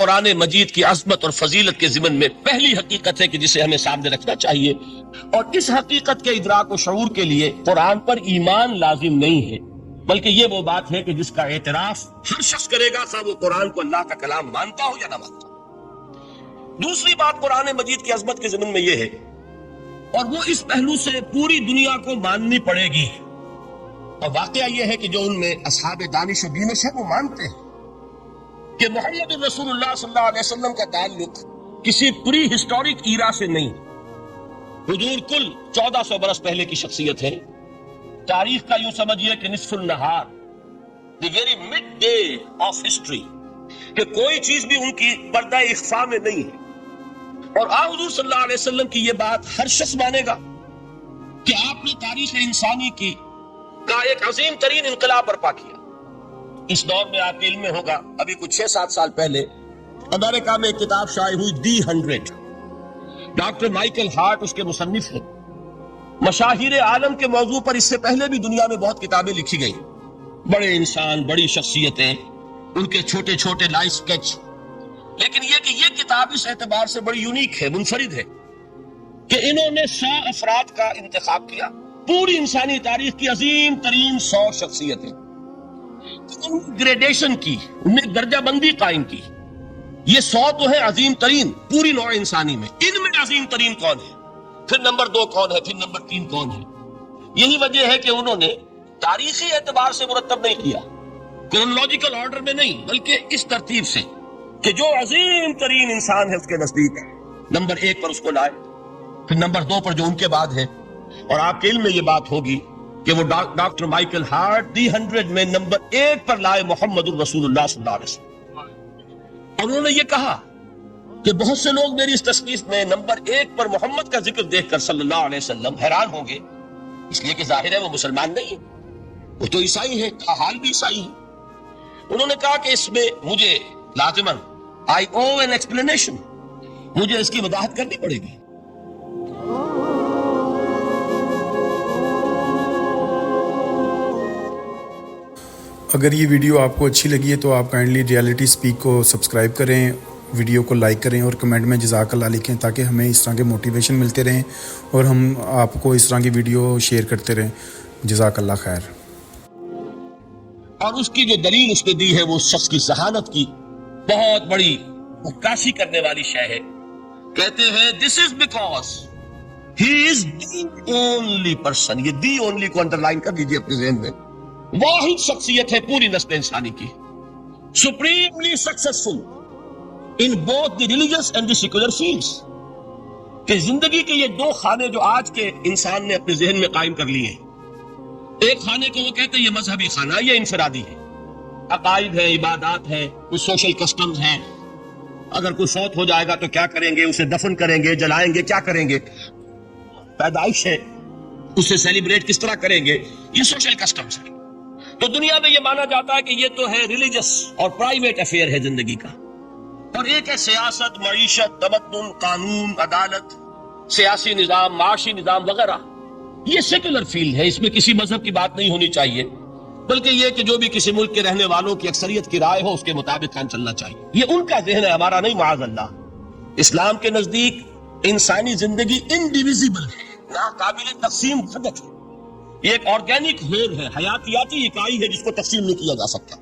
قرآن مجید کی عظمت اور فضیلت کے ضمن میں پہلی حقیقت ہے کہ جسے ہمیں سامنے رکھنا چاہیے، اور اس حقیقت کے ادراک و شعور کے لیے قرآن پر ایمان لازم نہیں ہے، بلکہ یہ وہ بات ہے کہ جس کا اعتراف ہر شخص کرے گا، خواہ وہ قرآن کو اللہ کا کلام مانتا ہو یا نہ مانتا ہو۔ دوسری بات قرآن مجید کی عظمت کے ضمن میں یہ ہے، اور وہ اس پہلو سے پوری دنیا کو ماننی پڑے گی، اور واقعہ یہ ہے کہ جو ان میں اصحاب دانش و بینش ہے وہ مانتے ہیں کہ محمد رسول اللہ صلی اللہ علیہ وسلم کا تعلق کسی پری ہسٹورک ایرا سے نہیں، حضور کل 1400 برس پہلے کی شخصیت ہے، تاریخ کا یوں سمجھیے کہ نصف النہار، the very mid day of history, کہ کوئی چیز بھی ان کی پردہ اخفاء میں نہیں ہے۔ اور حضور صلی اللہ علیہ وسلم کی یہ بات ہر شخص مانے گا کہ آپ نے تاریخ انسانی کی کا ایک عظیم ترین انقلاب برپا کیا۔ اس دور میں آپ کے علم میں ہوگا، ابھی کچھ 6-7 سال پہلے امریکہ میں ایک کتاب شائع ہوئی، دی 100، ڈاکٹر مائیکل ہارٹ اس کے مصنف ہیں۔ مشاہیر عالم کے موضوع پر اس سے پہلے بھی دنیا میں بہت کتابیں لکھی گئیں، بڑے انسان، بڑی شخصیتیں، ان کے چھوٹے چھوٹے لائف سکیچ، لیکن یہ کہ یہ کتاب اس اعتبار سے بڑی یونیک ہے، منفرد ہے، کہ انہوں نے 100 افراد کا انتخاب کیا، پوری انسانی تاریخ کی عظیم ترین 100 شخصیتیں، ان گریڈیشن کی، ان نے درجہ بندی قائم کی۔ یہ 100 تو ہے عظیم ترین پوری نوع انسانی میں، ان میں عظیم ترین کون ہے، پھر نمبر 2 کون ہے، پھر نمبر 3 کون ہے۔ یہی وجہ ہے کہ انہوں نے تاریخی اعتبار سے مرتب نہیں کیا، کرونالوجیکل آرڈر میں نہیں، بلکہ اس ترتیب سے کہ جو عظیم ترین انسان ہے اس کے نزدیک نمبر 1 پر اس کو لائے، پھر نمبر 2 پر جو ان کے بعد ہے۔ اور آپ کے علم میں یہ بات ہوگی کہ وہ ڈاکٹر مائیکل ہارٹ دی 100 میں نمبر 1 پر لائے محمد الرسول اللہ صلی اللہ علیہ وسلم، اور انہوں نے یہ کہا کہ بہت سے لوگ میری اس تصنیف میں نمبر 1 پر محمد کا ذکر دیکھ کر صلی اللہ علیہ وسلم حیران ہوں گے، اس لیے کہ ظاہر ہے وہ مسلمان نہیں ہے، وہ تو عیسائی ہے، حال بھی عیسائی ہے۔ انہوں نے کہا کہ اس میں مجھے لازماً I owe an explanation، مجھے اس کی وضاحت کرنی پڑے گی۔ اگر یہ ویڈیو آپ کو اچھی لگی ہے تو آپ کائنڈلی ریالٹی سپیک کو سبسکرائب کریں، ویڈیو کو لائک کریں اور کمنٹ میں جزاک اللہ لکھیں، تاکہ ہمیں اس طرح کے موٹیویشن ملتے رہیں اور ہم آپ کو اس طرح کی ویڈیو شیئر کرتے رہیں۔ جزاک اللہ خیر۔ اور اس کی جو دلیل اس نے دی ہے وہ شخص کی ذہانت کی بہت بڑی عکاسی کرنے والی شے ہے۔ کہتے ہیں this is because he is the only person, یہ دی اونلی کو انڈرلائن کر دیجیے اپنے ذہن میں، واحد شخصیت ہے پوری نسل انسانی کی، supremely successful in both the religious and the secular fields, کہ زندگی کے یہ 2 خانے جو آج کے انسان نے اپنے ذہن میں قائم کر لیے ہیں، ایک خانے کو وہ کہتے ہیں یہ مذہبی خانہ، یہ انفرادی ہے، عقائد ہے، عبادات ہے، کچھ سوشل کسٹمز ہیں، اگر کوئی فوت ہو جائے گا تو کیا کریں گے، اسے دفن کریں گے، جلائیں گے، کیا کریں گے، پیدائش ہے، اسے سیلیبریٹ کس طرح کریں گے، یہ سوشل کسٹمز ہے۔ تو دنیا میں یہ مانا جاتا ہے کہ یہ تو ہے ریلیجس اور پرائیویٹ افیئر ہے زندگی کا، اور ایک ہے سیاست، معیشت، تمدن، قانون، عدالت، سیاسی نظام، معاشی نظام وغیرہ، یہ سیکولر فیلڈ ہے، اس میں کسی مذہب کی بات نہیں ہونی چاہیے، بلکہ یہ کہ جو بھی کسی ملک کے رہنے والوں کی اکثریت کی رائے ہو اس کے مطابق کام چلنا چاہیے۔ یہ ان کا ذہن ہے، ہمارا نہیں، معاذ اللہ۔ اسلام کے نزدیک انسانی زندگی انڈیویزیبل ہے، ناقابل تقسیم فقط ہے، یہ ایک آرگینک ہول ہے، حیاتیاتی اکائی ہے جس کو تقسیم نہیں کیا جا سکتا۔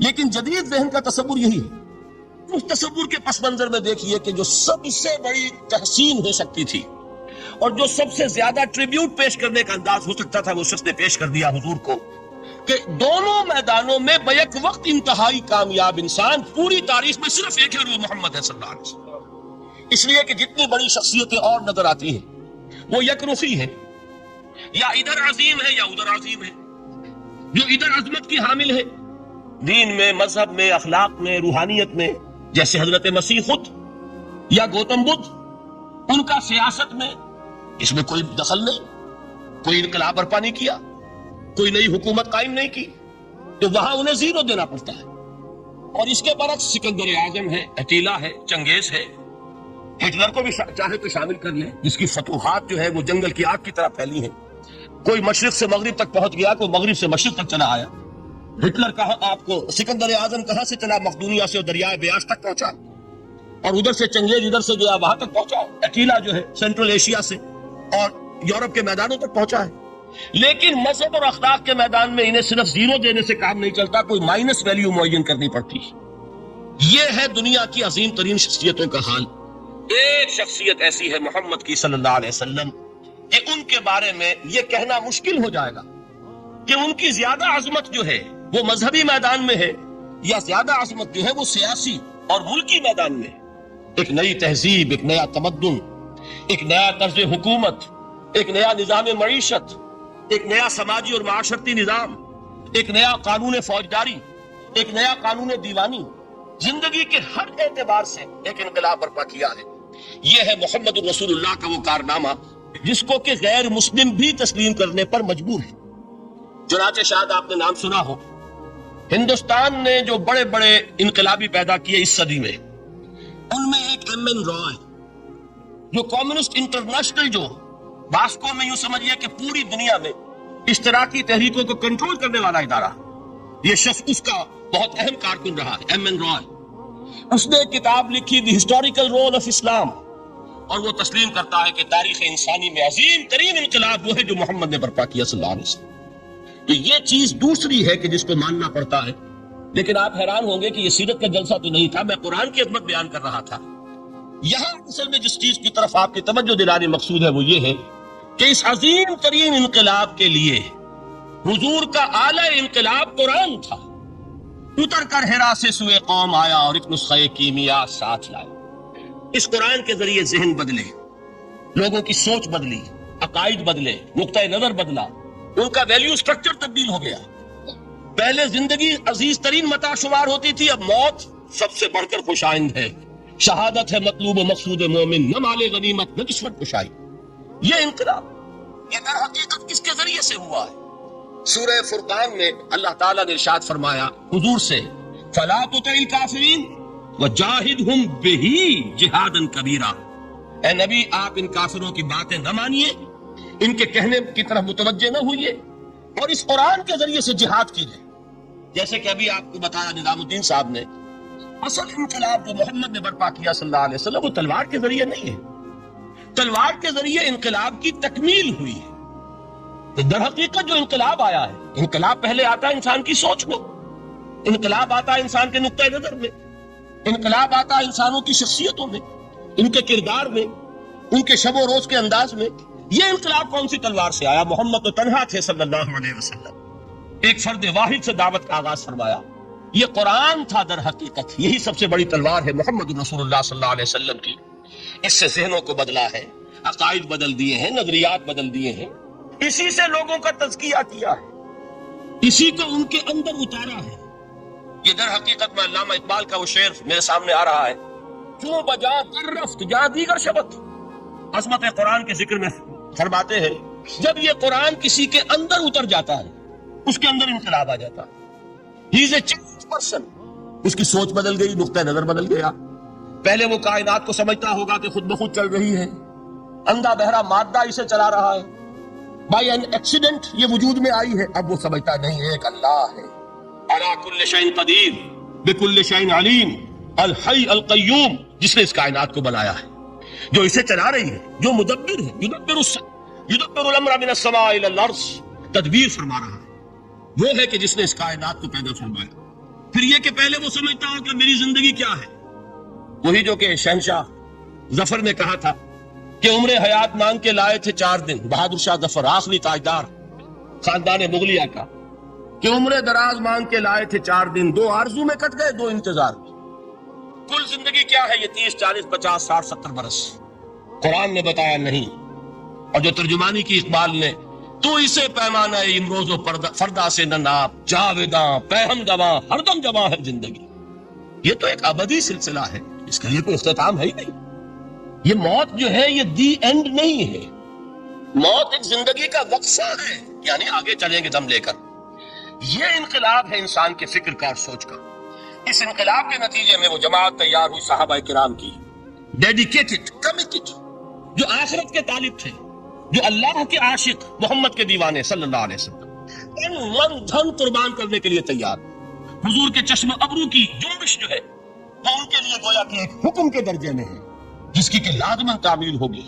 لیکن جدید ذہن کا تصور یہی ہے۔ اس تصور کے پس منظر میں دیکھیے کہ جو سب سے بڑی تحسین ہو سکتی تھی اور جو سب سے زیادہ ٹریبیوٹ پیش کرنے کا انداز ہو سکتا تھا وہ شخص نے پیش کر دیا حضور کو، کہ دونوں میدانوں میں بیک وقت انتہائی کامیاب انسان پوری تاریخ میں صرف ایک ہے، اور وہ محمد ہے صلی اللہ علیہ وسلم۔ اس لیے کہ جتنی بڑی شخصیتیں اور نظر آتی ہیں وہ یکرخی ہیں، یا ادھر عظیم ہے یا ادھر عظیم ہے۔ جو ادھر عظمت کی حامل ہے دین میں، مذہب میں، اخلاق میں، روحانیت میں، جیسے حضرت مسیح خود یا گوتم بدھ، ان کا سیاست میں اس میں کوئی دخل نہیں، کوئی انقلاب برپا نہیں کیا، کوئی نئی حکومت قائم نہیں کی، تو وہاں انہیں 0 دینا پڑتا ہے۔ اور اس کے برعکس سکندر اعظم ہے، اٹیلا ہے، چنگیز ہے، ہٹلر کو بھی چاہے تو شامل کر لیں، جس کی فتوحات جو ہے وہ جنگل کی آگ کی طرح پھیلی ہیں، کوئی مشرق سے مغرب تک پہنچ گیا، کوئی مغرب سے مشرق تک چلا آیا۔ ہٹلر کہاں آپ کو سکندر اعظم کہاں سے چلا، مقدونیہ سے اور دریائے بیاس تک پہنچا، اور ادھر سے چنگیز ادھر سے گیا وہاں تک پہنچا ہے، اکیلا جو ہے سینٹرل ایشیا سے اور یورپ کے میدانوں تک پہنچا ہے. لیکن مذہب اور اخلاق کے میدان میں انہیں صرف زیرو دینے سے کام نہیں چلتا، کوئی مائنس ویلیو معین کرنی پڑتی. یہ ہے دنیا کی عظیم ترین شخصیتوں کا حال. ایک شخصیت ایسی ہے محمد کی صلی اللہ علیہ وسلم کہ ان کے بارے میں یہ کہنا مشکل ہو جائے گا کہ ان کی زیادہ عظمت جو ہے وہ مذہبی میدان میں ہے یا زیادہ عظمت جو ہے وہ سیاسی اور ملکی میدان میں ہے. ایک نئی تہذیب، ایک نیا تمدن، ایک نیا طرز حکومت، ایک نیا نظام معیشت، ایک نیا سماجی اور معاشرتی نظام، ایک نیا قانون فوجداری، ایک نیا قانون دیوانی، زندگی کے ہر اعتبار سے ایک انقلاب برپا کیا ہے. یہ ہے محمد رسول اللہ کا وہ کارنامہ جس کو کہ غیر مسلم بھی تسلیم کرنے پر مجبور ہے. چنانچہ شاید آپ نے نام سنا ہو، ہندوستان نے جو بڑے بڑے انقلابی پیدا کیے اس صدی میں، ان میں ایک ایم این رائے جو کمیونسٹ انٹرنیشنل جو واسکو میں یوں سمجھیے کہ پوری دنیا میں اشتراکی تحریکوں کو کنٹرول کرنے والا ادارہ، یہ شخص اس کا بہت اہم کارکن رہا ہے، ایم این رائے. اس نے ایک کتاب لکھی دی ہسٹوریکل رول آف اسلام، اور وہ تسلیم کرتا ہے کہ تاریخ انسانی میں عظیم ترین انقلاب وہ ہے جو محمد نے برپا کیا صلی اللہ علیہ وسلم. تو یہ چیز دوسری ہے کہ جس کو ماننا پڑتا ہے. لیکن آپ حیران ہوں گے کہ یہ سیرت کا جلسہ تو نہیں تھا، میں قرآن کی عظمت بیان کر رہا تھا. یہاں اصل میں جس چیز کی طرف آپ کی توجہ دلانی مقصود ہے وہ یہ ہے کہ اس عظیم ترین انقلاب کے لیے حضور کا اعلی انقلاب قرآن تھا. اتر کر حرا سے سوئے قوم آیا اور ایک نسخہ کیمیا ساتھ لائے. اس قرآن کے ذریعے ذہن بدلے، لوگوں کی سوچ بدلی، عقائد بدلے، نقطہ نظر بدلا، ان کا ویلیو سٹرکچر تبدیل ہو گیا. پہلے زندگی عزیز ترین متاع شمار ہوتی تھی، اب موت سب سے بڑھ کر خوش آئند ہے. شہادت ہے مطلوب و مقصود مومن، نہ مال غنیمت نہ کسوت کشائی. یہ انقلاب یہ در حقیقت کس کے ذریعے سے ہوا ہے؟ سورہ فرقان میں اللہ تعالیٰ نے ارشاد فرمایا حضور سے، فَلَا تُطِعِ الْكَافِرِينَ وَجَاهِدْهُمْ بِهِ جِهَادًا كَبِيرًا. اے نبی آپ ان کافروں کی باتیں نہ مانیے، ان کے کہنے کی طرف متوجہ نہ ہوئیے، اور اس قرآن کے ذریعے سے جہاد کیجیے. جیسے کہ ابھی آپ کو بتایا نظام الدین صاحب نے، اصل انقلاب جو محمد نے برپا کیا صلی اللہ علیہ وسلم وہ تلوار کے ذریعے نہیں ہے. تلوار کے ذریعے انقلاب کی تکمیل ہوئی ہے. در حقیقت جو انقلاب آیا ہے، انقلاب پہلے آتا ہے انسان کی سوچ میں، انقلاب آتا ہے انسان کے نقطہ نظر میں، انقلاب آتا ہے انسانوں کی شخصیتوں میں، ان کے کردار میں، ان کے شب و روز کے انداز میں. یہ انقلاب کون سی تلوار سے آیا؟ محمد تو تنہا تھے صلی اللہ علیہ وسلم، ایک فرد واحد سے دعوت کا آغاز فرمایا. یہ قرآن تھا در حقیقت، یہی سب سے بڑی تلوار ہے محمد رسول اللہ صلی اللہ علیہ وسلم کی. اس سے ذہنوں کو بدلا ہے، عقائد بدل دیے ہیں، نظریات بدل دیے ہیں، اسی سے لوگوں کا تزکیہ کیا ہے، اسی کو ان کے اندر اتارا ہے. یہ در حقیقت میں علامہ اقبال کا وہ شعر میرے سامنے آ رہا ہے، کیوں بجا در رفت جا دیگر شبت. عظمت قرآن کے ذکر میں فرماتے ہیں جب یہ قرآن کسی کے اندر اتر جاتا ہے اس کے اندر انقلاب آ جاتا ہے. ہی از اے چینج پرسن. اس کی سوچ بدل گئی، نقطہ نظر بدل گیا. پہلے وہ کائنات کو سمجھتا ہوگا کہ خود بخود چل رہی ہے، اندھا بہرا مادہ اسے چلا رہا ہے، بائی این ایکسیڈنٹ یہ وجود میں آئی ہے. اب وہ سمجھتا نہیں ہے ایک اللہ ہے، علی کل شیء قدیر بکل شیء علیم، الحی القیوم، جس نے اس کائنات کو بنایا ہے، جو اسے چلا رہی ہے، جو مدبر ہے. یدبر الامر من السماء الى الارض، تدبیر فرما رہا ہے. وہ ہے کہ جس نے اس کائنات کو پیدا فرمایا. پھر یہ کہ پہلے وہ سمجھتا ہو کہ میری زندگی کیا ہے. وہی جو کہ شہنشاہ ظفر نے کہا تھا کہ عمر حیات مانگ کے لائے تھے 4 دن. بہادر شاہ ظفر آخری تاجدار خاندان مغلیہ کا، کہ عمر دراز مانگ کے لائے تھے 4 دن، 2 آرزو میں کٹ گئے 2 انتظار میں. کل زندگی کیا ہے؟ یہ 30 40 50 60 70 برس. قرآن نے بتایا نہیں. اور جو ترجمانی کی اقبال نے، تو اسے پیمانہ امروز و فردا سے نہ ناپ، جاویداں پہم دواں ہر دم جواں ہے زندگی. یہ تو ایک ابدی سلسلہ ہے، اس کا یہ کوئی اختتام ہے ہی نہیں. یہ موت جو ہے یہ دی اینڈ نہیں ہے. موت ایک زندگی کا وقفہ ہے، یعنی آگے چلیں گے دم لے کر. یہ انقلاب ہے انسان کے فکر کا اور سوچ کا. اس انقلاب کے نتیجے میں وہ جماعت تیار ہوئی صحابہ کرام کی، ڈیڈیکیٹڈ، کمیٹڈ، جو آخرت کے طالب تھے، جو اللہ کے عاشق، محمد کے دیوانے صلی اللہ علیہ وسلم، من دھن قربان کرنے کے لیے تیار. حضور کے چشم ابرو کی جنبش جو ہے تو ان کے لیے گویا کہ ایک حکم کے درجے میں ہے جس کی کہ لازماً تعمیل ہوگی،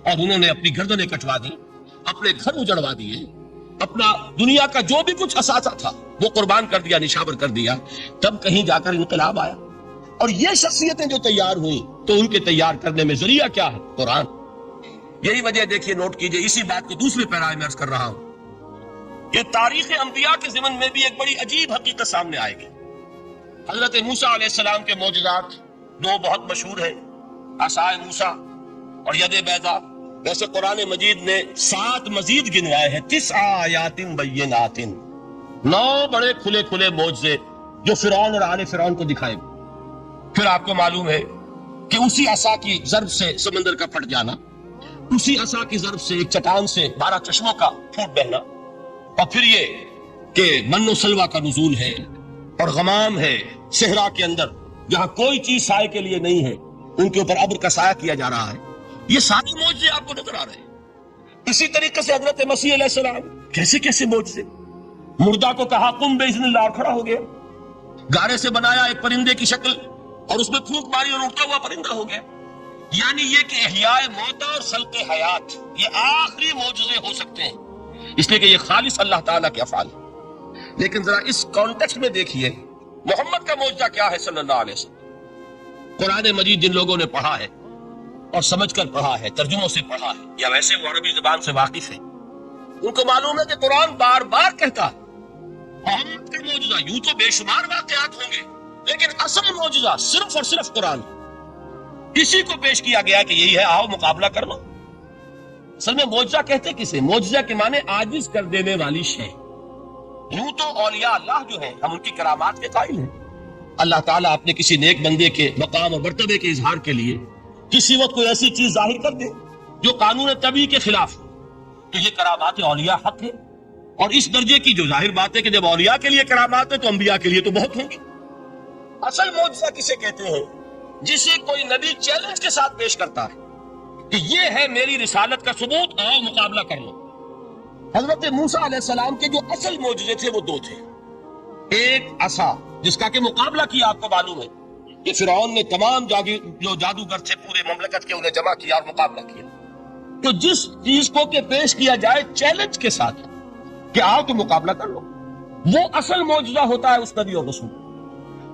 اور انہوں نے اپنی گردنیں کٹوا دی، اپنے گھر اجڑوا دیے، اپنا دنیا کا جو بھی کچھ اثاثہ تھا وہ قربان کر دیا، نشاور کر دیا، تب کہیں جا کر انقلاب آیا۔ اور یہ شخصیتیں جو تیار ہوئیں تو ان کے تیار کرنے میں ذریعہ کیا ہے؟ قرآن۔ یہی وجہ دیکھیے، نوٹ کیجئے، اسی بات کو دوسرے پیرا میں عرض کر رہا ہوں کہ تاریخ انبیاء کے ضمن میں بھی ایک بڑی عجیب حقیقت سامنے آئے گی۔ حضرت موسیٰ علیہ السلام کے معجزات دو بہت مشہور ہیں، عصائے موسیٰ اور ید بیضاء۔ ویسے قرآن مجید نے 7 مزید گنوائے ہیں، 9 آیات بینات، 9 بڑے کھلے کھلے معجزے جو فرعون اور آل فرعون کو دکھائے۔ پھر آپ کو معلوم ہے کہ اسی عصا کی ضرب سے سمندر کا پھٹ جانا، اسی عصا کی ضرب سے ایک چٹان سے 12 چشموں کا پھوٹ بہنا، اور پھر یہ کہ من و سلوہ کا نزول ہے اور غمام ہے صحرا کے اندر جہاں کوئی چیز سائے کے لیے نہیں ہے، ان کے اوپر ابر کا سایہ کیا جا رہا ہے۔ یہ سارے معجزے آپ کو نظر آ رہے ہیں۔ اسی طریقے سے حضرت مسیح علیہ السلام کیسے کیسے معجزے، مردہ کو کہا قم باذن اللہ اور کھڑا ہو گیا، گارے سے بنایا ایک پرندے کی شکل اور اس میں پھونک ماری اور اڑتا ہوا پرندہ ہو گیا۔ یعنی یہ کہ احیاء موتا اور خلق حیات یہ آخری معجزے ہو سکتے ہیں، اس لیے کہ یہ خالص اللہ تعالیٰ کے افعال ہیں۔ لیکن ذرا اس کانٹیکسٹ میں دیکھیے محمد کا معجزہ کیا ہے صلی اللہ علیہ وسلم۔ قرآن مجید جن لوگوں نے پڑھا ہے اور سمجھ کر پڑھا ہے، ترجموں سے پڑھا ہے، یا ویسے وہ عربی زبان سے واقف ہے، ان کو معلوم ہے کہ قرآن بار بار کہتا ہے محمد کا معجزہ، یوں تو بے شمار واقعات ہوں گے لیکن اصل معجزہ صرف اور صرف قرآن، اسی کو پیش کیا گیا کہ یہی ہے، آؤ مقابلہ کر لو۔ اصل میں معجزہ کہتے کسے؟ معجزہ کے معنی عاجز کر دینے والی شے۔ یوں تو اولیاء اللہ جو ہیں ہم ان کی کرامات کے قائل ہیں، اللہ تعالیٰ اپنے کسی نیک بندے کے مقام اور مرتبے کے اظہار کے لیے کسی وقت کوئی ایسی چیز ظاہر کر دے جو قانون طبیعی کے خلاف ہو، تو یہ کرامات اولیاء حق ہے۔ اور اس درجے کی جو ظاہر بات ہے کہ جب اولیاء کے لیے کرامات ہے تو انبیاء کے لیے تو بہت ہوں گی۔ اصل معجزہ کسے کہتے ہیں؟ جسے کوئی نبی چیلنج کے ساتھ پیش کرتا ہے کہ یہ ہے میری رسالت کا ثبوت، آؤ مقابلہ کر لو۔ حضرت موسیٰ علیہ السلام کے جو اصل معجزے تھے وہ 2 تھے، ایک عصا جس کا کہ مقابلہ کیا، آپ کو معلوم ہے کہ فرعون نے تمام جو جادوگر تھے پورے مملکت کے انہیں جمع کیا اور مقابلہ کیا۔ تو جس چیز کو کہ پیش کیا جائے چیلنج کے ساتھ کہ آؤ تو مقابلہ کر لو، وہ اصل معجزہ ہوتا ہے اس نبی اور رسول۔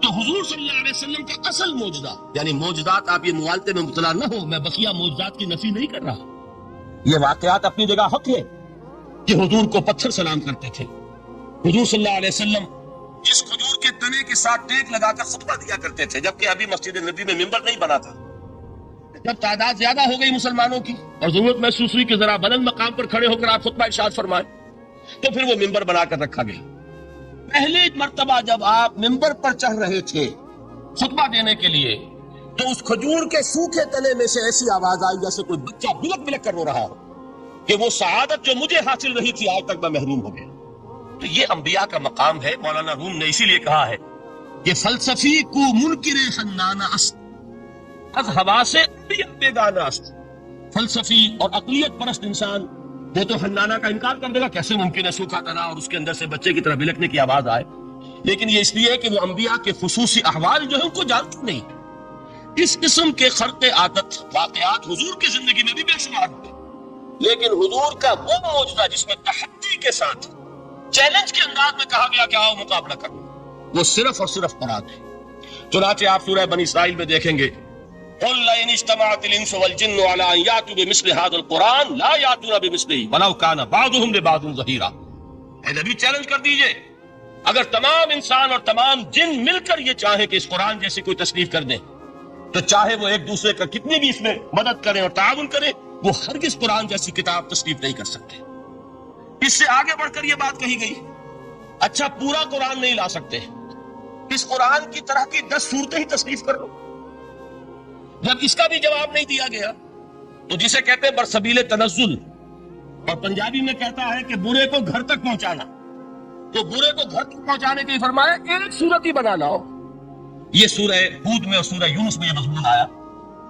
تو حضور صلی اللہ علیہ وسلم کا اصل معجزہ، یعنی معجزات، آپ یہ موالتے میں مبتلا نہ ہو، میں بقیہ معجزات کی نفی نہیں کر رہا، یہ واقعات اپنی جگہ حق ہے کہ حضور کو پتھر سلام کرتے تھے، حضور صلی اللہ علیہ وسلم جس کھجور کے تنے کے ساتھ ٹیک لگا کر خطبہ دیا کرتے تھے، جبکہ ابھی مسجد نبی میں ممبر نہیں بنا تھا۔ جب تعداد زیادہ ہو گئی مسلمانوں کی اور ضرورت محسوس ہوئی کہ ذرا بلند مقام پر کھڑے ہو کر آپ خطبہ ارشاد فرمائیں، تو پھر وہ ممبر بنا کر رکھا گیا۔ پہلی مرتبہ جب آپ ممبر پر چڑھ رہے تھے خطبہ دینے کے لیے، تو اس کھجور کے سوکھے تنے میں سے ایسی آواز آئی جیسے کوئی بچہ بلک بلک کر رو رہا ہو کہ وہ سعادت جو مجھے حاصل رہی تھی آج تک میں محروم ہو گیا۔ تو یہ انبیاء کا مقام ہے۔ مولانا روم نے اسی لیے کہا ہے کہ فلسفی کو منکر حنانہ است، از ہوا سے بیگانہ است۔ فلسفی اور عقلیت پرست انسان وہ تو حنانہ کا انکار کر دے گا، کیسے ممکن ہے سوکھا تنا اور اس کے اندر سے بچے کی طرح بلکنے کی آواز آئے، لیکن یہ اس لیے کہ وہ انبیاء کے خصوصی احوال جو ہے ان کو جانتے نہیں۔ اس قسم کے خرق عادت واقعات حضور کی زندگی میں بھی بے شمار ہوئے، لیکن حضور کا وہ معجزہ جس میں تحدی کے ساتھ چیلنج کے انداز میں کہا گیا کہ آؤ مقابلہ کرو، وہ صرف اور صرف قرآن ہے۔ چنانچہ آپ سورہ بنی اسرائیل میں دیکھیں گے قُلْ لَئِنِ اجْتَمَعَتِ الْإِنسُ وَالْجِنُّ عَلَىٰ أَن يَأْتُوا بِمِثْلِ هَٰذَا الْقُرْآنِ لَا يَأْتُونَ بِمِثْلِهِ وَلَوْ كَانَ بَعْضُهُمْ لِبَعْضٍ ظَهِيرًا۔ اے نبی چیلنج کر دیجئے، اگر تمام انسان اور تمام جن مل کر یہ چاہیں کہ اس قرآن جیسی کوئی تصنیف کر دیں، تو چاہے وہ ایک دوسرے کا کتنی بھی اس میں مدد کریں اور تعاون کریں، وہ ہرگز قرآن جیسی کتاب تصنیف نہیں کر سکتے۔ اس سے آگے بڑھ کر یہ بات کہی گئی، اچھا پورا قرآن نہیں لا سکتے، اس قرآن کی طرح کی 10 صورتیں ہی تصنیف کر لو۔ جب اس کا بھی جواب نہیں دیا گیا تو جسے کہتے ہیں برسبیل تنزل، اور پنجابی میں کہتا ہے کہ برے کو گھر تک پہنچانا، تو برے کو گھر تک پہنچانے کے لیے فرمایا ایک صورت ہی بنا لاؤ۔ یہ سورہ ہود میں اور سورہ یونس میں یہ مضمون آیا،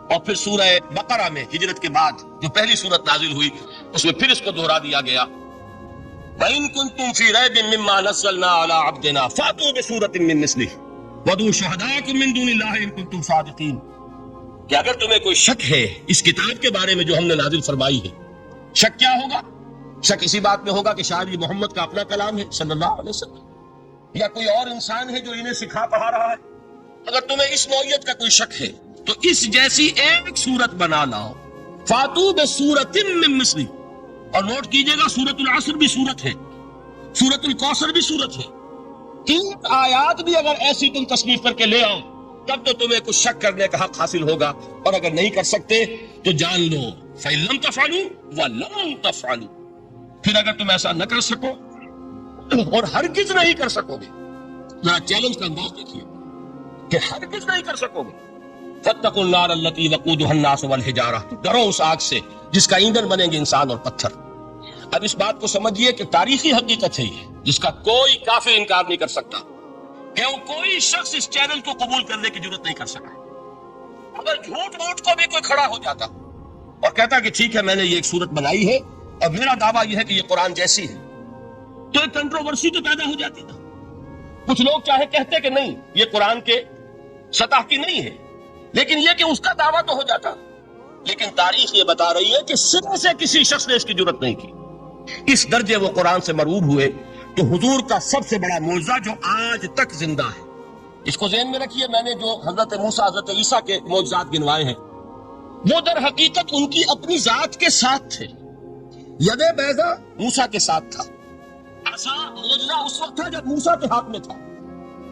اور پھر سورہ بقرہ میں ہجرت کے بعد جو پہلی سورت نازل ہوئی اس میں پھر اس کو دوہرا دیا گیا، وَإِن كُنتُمْ فِي رَيْبٍ مِّمَّا نَزَّلْنَا عَلَىٰ عَبْدِنَا فَأْتُوا بِسُورَةٍ مِّن مِّثْلِهِ وَدُعُوا شُهَدَاءَكُم مِّن دُونِ اللَّهِ إِن كُنتُمْ صَادِقِينَ کہ اگر تمہیں کوئی شک ہے اس کتاب کے بارے میں جو ہم نے نازل فرمائی ہے، شک کیا ہوگا؟ شک اسی بات میں ہوگا کہ شاید یہ محمد کا اپنا کلام ہے صلی اللہ علیہ وسلم، یا کوئی اور انسان ہے جو انہیں سکھا پڑھا رہا ہے۔ اگر تمہیں اس نوعیت کا کوئی شک ہے تو اس جیسی ایک صورت بنا لاؤ، فاتو بسورۃ من مثلہ، اور نوٹ کیجئے گا سورۃ العصر بھی صورت ہے، سورۃ الکوثر بھی صورت ہے، 3 آیات بھی اگر ایسی تم تصنیف کر کے لے آؤ تب تو تمہیں کچھ شک کرنے کا حق حاصل ہوگا، اور اگر نہیں کر سکتے تو جان لو فَإِن لَمْ تَفْعَلُوا وَلَن تَفْعَلُوا، پھر اگر تم ایسا نہ کر سکو اور ہرگز نہیں کر سکو گے، ذرا چیلنج کا انداز دیکھیے کہ ہرگز نہیں کر سکو گے، فَاتَّقُوا النَّارَ الَّتِي وَقُودُهَا النَّاسُ وَالْحِجَارَةُ، ڈرو اس آگ سے جس کا ایندھن بنیں گے انسان اور پتھر۔ اب اس بات کو سمجھیے کہ تاریخی حقیقت ہے یہ، جس کا کوئی کافر انکار نہیں کر سکتا، کہ وہ کوئی شخص اس چیلنج کو قبول کرنے کی جرات نہیں کر سکا۔ اگر جھوٹ موٹ کو بھی کوئی کھڑا ہو جاتا اور کہتا کہ ٹھیک ہے میں نے یہ ایک صورت بنائی ہے اور میرا دعویٰ یہ ہے کہ یہ قرآن جیسی ہے، تو ایک کنٹروورسی تو پیدا ہو جاتی تھا۔ کچھ لوگ چاہے کہتے کہ نہیں یہ قرآن کے سطح کی نہیں ہے، لیکن یہ کہ اس کا دعویٰ تو ہو جاتا۔ لیکن تاریخ یہ بتا رہی ہے کہ سرے سے کسی شخص نے اس کی جرات نہیں کی، اس درجے وہ قرآن سے مرعوب ہوئے۔ تو حضور کا سب سے بڑا معجزہ جو آج تک زندہ ہے، اس کو ذہن میں رکھیے، میں نے جو حضرت موسیٰ حضرت عیسیٰ کے معجزات گنوائے ہیں وہ در حقیقت ان کی اپنی ذات کے ساتھ تھے۔ ید بیضا موسیٰ کے ساتھ تھا، عصا معجزہ اس وقت تھا جب موسیٰ کے ہاتھ میں تھا،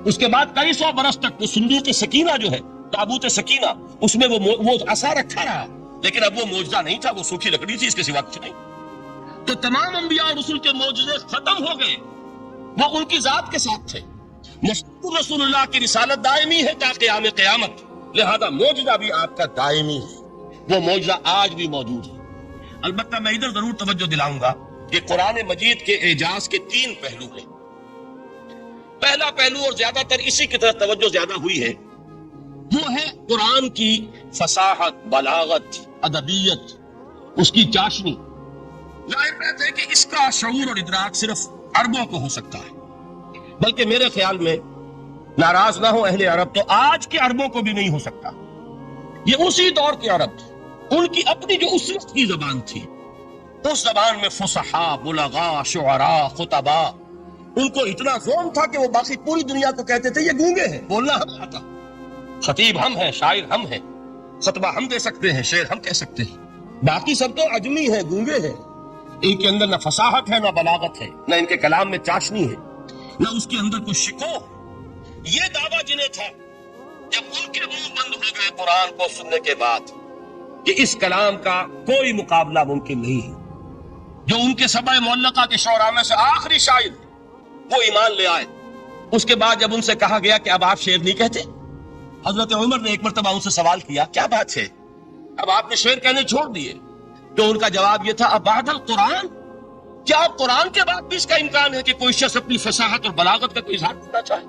اس کے بعد کئی سو برس تک وہ صندوق سکینہ جو ہے، تابوت سکینہ، اس میں وہ عصا رکھا رہا، لیکن اب وہ معجزہ نہیں تھا، وہ سوکھی لکڑی تھی، اس کے سوا کچھ نہیں۔ تو تمام انبیاء اور رسول کے معجزے ختم ہو گئے، وہ ان کی ذات کے ساتھ تھے۔ محمد رسول اللہ کی رسالت دائمی ہے تا قیام قیامت، لہذا معجزہ بھی آپ کا دائمی ہے، وہ معجزہ آج بھی موجود ہے۔ البتہ میں ادھر ضرور توجہ دلاؤں گا کہ قرآن مجید کے اعجاز کے 3 پہلو ہیں۔ پہلا پہلو، اور زیادہ تر اسی کی طرف توجہ زیادہ ہوئی ہے، وہ ہے قرآن کی فصاحت، بلاغت، ادبیت، اس کی چاشنی۔ ظاہر بات ہے کہ اس کا شعور اور ادراک صرف عربوں کو ہو سکتا ہے، بلکہ میرے خیال میں ناراض نہ ہو اہل عرب تو آج کے عربوں کو بھی نہیں ہو سکتا۔ یہ اسی دور کے عرب تھے، ان کی اپنی جو اس وقت کی زبان تھی، اس زبان میں فصحاء، بلغاء، شعراء، خطباء، ان کو اتنا ذوق تھا کہ وہ باقی پوری دنیا کو کہتے تھے یہ گونگے ہیں، بولنا ہم آتا، خطیب ہم ہیں، شاعر ہم ہیں، خطبہ ہم دے سکتے ہیں، شعر ہم کہہ سکتے ہیں، باقی سب تو عجمی ہیں، گونگے ہیں، ان کے اندر نہ فصاحت ہے، نہ بلاغت ہے، نہ ان کے کلام میں چاشنی ہے، نہ اس کے اندر کوئی شکوہ۔ یہ دعویٰ جنہیں تھا، جب ان کے منہ بند ہو گئے قرآن کو سننے کے بعد کہ اس کلام کا کوئی مقابلہ ممکن نہیں ہے، جو ان کے سبع معلقہ کے شعراء میں سے آخری شاعر وہ ایمان لے آئے، اس کے بعد جب ان سے کہا گیا کہ اب آپ شعر نہیں کہتے، حضرت عمر نے ایک مرتبہ ان سے سوال کیا کیا بات ہے، اب آپ نے شعر کہنے چھوڑ دیے؟ تو ان کا جواب یہ تھا، اب بعد القرآن، کیا قرآن کے بعد بھی اس کا امکان ہے کہ کوئی شخص اپنی فصاحت اور بلاغت کا کوئی اظہار کرنا چاہے؟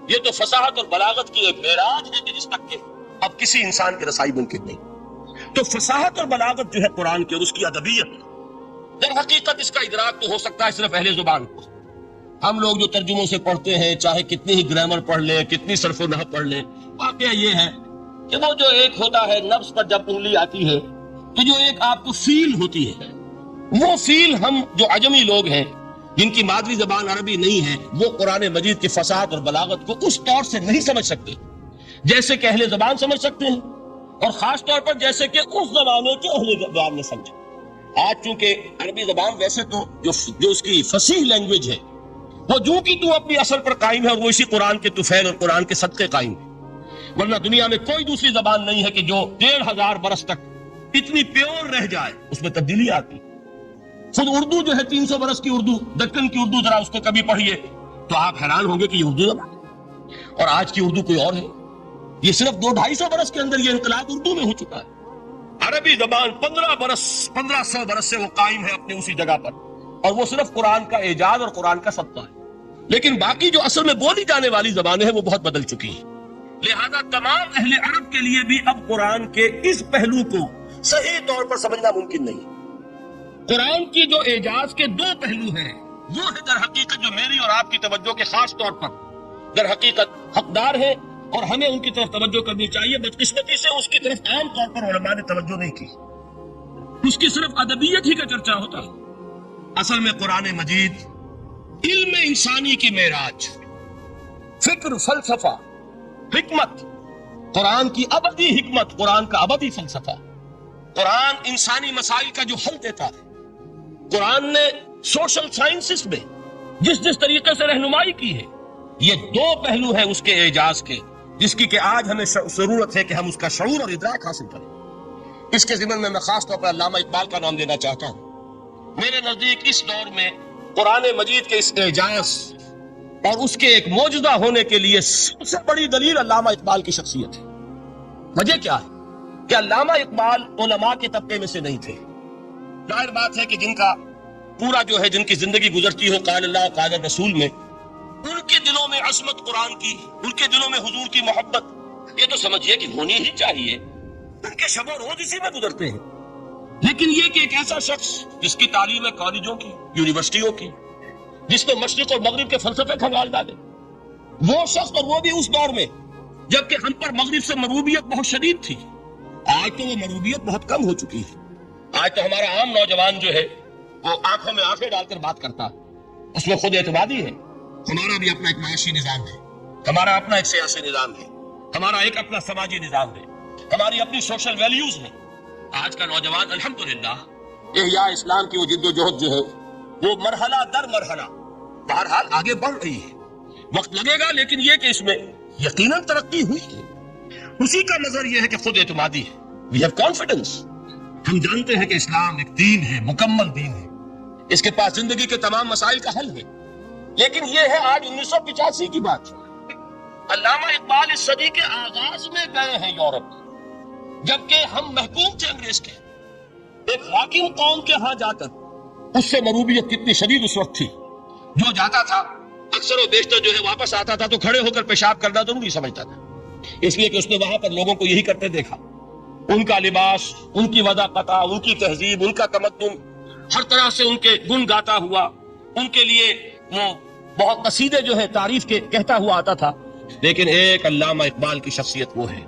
یہ تو فصاحت اور بلاغت کی ایک معراج ہے کہ جس تک کہ اب کسی انسان کی رسائی ممکن نہیں۔ تو فصاحت اور بلاغت جو ہے قرآن کی اور اس کی ادبیت، در حقیقت اس کا ادراک تو ہو سکتا ہے صرف اہل زبان کو۔ ہم لوگ جو ترجموں سے پڑھتے ہیں، چاہے کتنی ہی گرامر پڑھ لیں، کتنی صرف و نحو پڑھ لیں، واقعہ یہ ہے کہ وہ جو ایک ہوتا ہے نفس پر جب انگلی آتی ہے تو جو ایک آپ کو فیل ہوتی ہے، وہ فیل ہم جو عجمی لوگ ہیں جن کی مادری زبان عربی نہیں ہے، وہ قرآن مجید کی فصاحت اور بلاغت کو اس طور سے نہیں سمجھ سکتے جیسے کہ اہل زبان سمجھ سکتے ہیں، اور خاص طور پر جیسے کہ اس زمانے کے اہل زبان نے سمجھا۔ آج چونکہ عربی زبان ویسے تو جو اس کی فصیح لینگویج ہے وہ جو کی تو اپنی اصل پر قائم ہے، اور وہ اسی قرآن کے طفیل اور قرآن کے صدقے قائم ہے، ورنہ دنیا میں کوئی دوسری زبان نہیں ہے کہ جو 1500 برس تک اتنی پیور رہ جائے، اس میں تبدیلی آتی۔ خود اردو جو ہے 300 برس کی اردو، دکن کی اردو، ذرا اس کو کبھی پڑھیے تو آپ حیران ہوں گے کہ یہ اردو زبان ہے، اور آج کی اردو کوئی اور ہے۔ یہ صرف 200-250 برس کے اندر یہ انقلاب اردو میں ہو چکا ہے۔ عربی زبان 1500 برس سے وہ قائم ہے اپنی اسی جگہ پر، اور وہ صرف قرآن کا اعجاز اور قرآن کا صدقہ ہے، لیکن باقی جو اصل میں بولی جانے والی زبانیں ہیں وہ بہت بدل چکی ہیں۔ لہذا تمام اہل عرب کے لیے بھی اب قرآن کے اس پہلو کو صحیح طور پر سمجھنا ممکن نہیں۔ قرآن کی جو اعجاز کے 2 پہلو ہیں، وہ ہے در حقیقت جو میری اور آپ کی توجہ کے خاص طور پر در حقیقت حقدار ہیں اور ہمیں ان کی طرف توجہ کرنی چاہیے. بدقسمتی سے اس کی طرف عام طور پر علماء نے توجہ نہیں کی. اس کی صرف ادبیت ہی کا چرچا ہوتا ہے. اصل میں قرآن مجید علم انسانی کی معراج، فکر، فلسفہ، حکمت، قرآن کی ابدی حکمت، قرآن کا ابدی فلسفہ، قرآن انسانی مسائل کا جو حل دیتا ہے. قرآن نے سوشل سائنسز میں جس طریقے سے رہنمائی کی ہے، یہ دو پہلو ہیں اس کے اعجاز کے، جس کی کہ آج ہمیں ضرورت ہے کہ ہم اس کا شعور اور ادراک حاصل کریں. اس کے ضمن میں خاص طور پر علامہ اقبال کا نام لینا چاہتا ہوں. میرے نزدیک اس دور میں قرآن مجید کے اس اعجاز اور اس کے ایک معجزہ ہونے کے لیے سب سے بڑی دلیل علامہ اقبال کی شخصیت ہے. وجہ کیا ہے کہ علامہ اقبال علماء کے طبقے میں سے نہیں تھے. ظاہر بات ہے کہ جن کا پورا جو ہے، جن کی زندگی گزرتی ہو قال اللہ قال رسول میں، ان کے دلوں میں عظمت قرآن کی، ان کے دلوں میں حضور کی محبت، یہ تو سمجھیے کہ ہونی ہی چاہیے. ان کے شب و روز اسی میں گزرتے ہیں. لیکن یہ کہ ایک ایسا شخص جس کی تعلیم ہے کالجوں کی، یونیورسٹیوں کی، جس نے مشرق اور مغرب کے فلسفے کھنگال ڈالے، وہ شخص، اور وہ بھی اس دور میں جبکہ ہم پر مغرب سے مروبیت بہت شدید تھی. آج تو وہ مروبیت بہت کم ہو چکی ہے. آج تو ہمارا عام نوجوان جو ہے وہ آنکھوں میں آنکھیں ڈال کر بات کرتا ہے، اس میں خود اعتمادی ہے. ہمارا بھی اپنا ایک معاشی نظام ہے، ہمارا اپنا ایک سیاسی نظام ہے، ہمارا ایک اپنا سماجی نظام ہے، ہماری اپنی سوشل ویلیوز ہیں. آج کا نوجوان الحمدللہ احیاء اسلام کی وہ جد و جہد جو ہے وہ مرحلہ در مرحلہ بہرحال آگے بڑھ رہی ہے. وقت لگے گا، لیکن یہ کہ اس میں یقیناً ترقی ہوئی ہے. اسی کا نظر یہ ہے کہ خود اعتمادی ہے. We have confidence. ہم جانتے ہیں کہ اسلام ایک دین ہے، مکمل دین ہے، اس کے پاس زندگی کے تمام مسائل کا حل ہے. لیکن یہ ہے آج 1985 کی بات. علامہ اقبال اس صدی کے آغاز میں گئے ہیں یورپ، جبکہ ہم محکوم تھے انگریز کے. ایک حاکم قوم کے ہاں جا کر اس سے مروبیت کتنی شدید اس وقت تھی. جو جاتا تھا اکثر و بیشتر جو ہے واپس آتا تھا تو کھڑے ہو کر پیشاب کرنا ضروری سمجھتا تھا، اس لیے کہ اس نے وہاں پر لوگوں کو یہی کرتے دیکھا. ان کا لباس، ان کی وضاقتہ، ان کی تہذیب، ان کا تمدن، ہر طرح سے ان کے گن گاتا ہوا، ان کے لیے وہ بہت قصیدے جو ہے تعریف کے کہتا ہوا آتا تھا. لیکن ایک علامہ اقبال کی شخصیت وہ ہے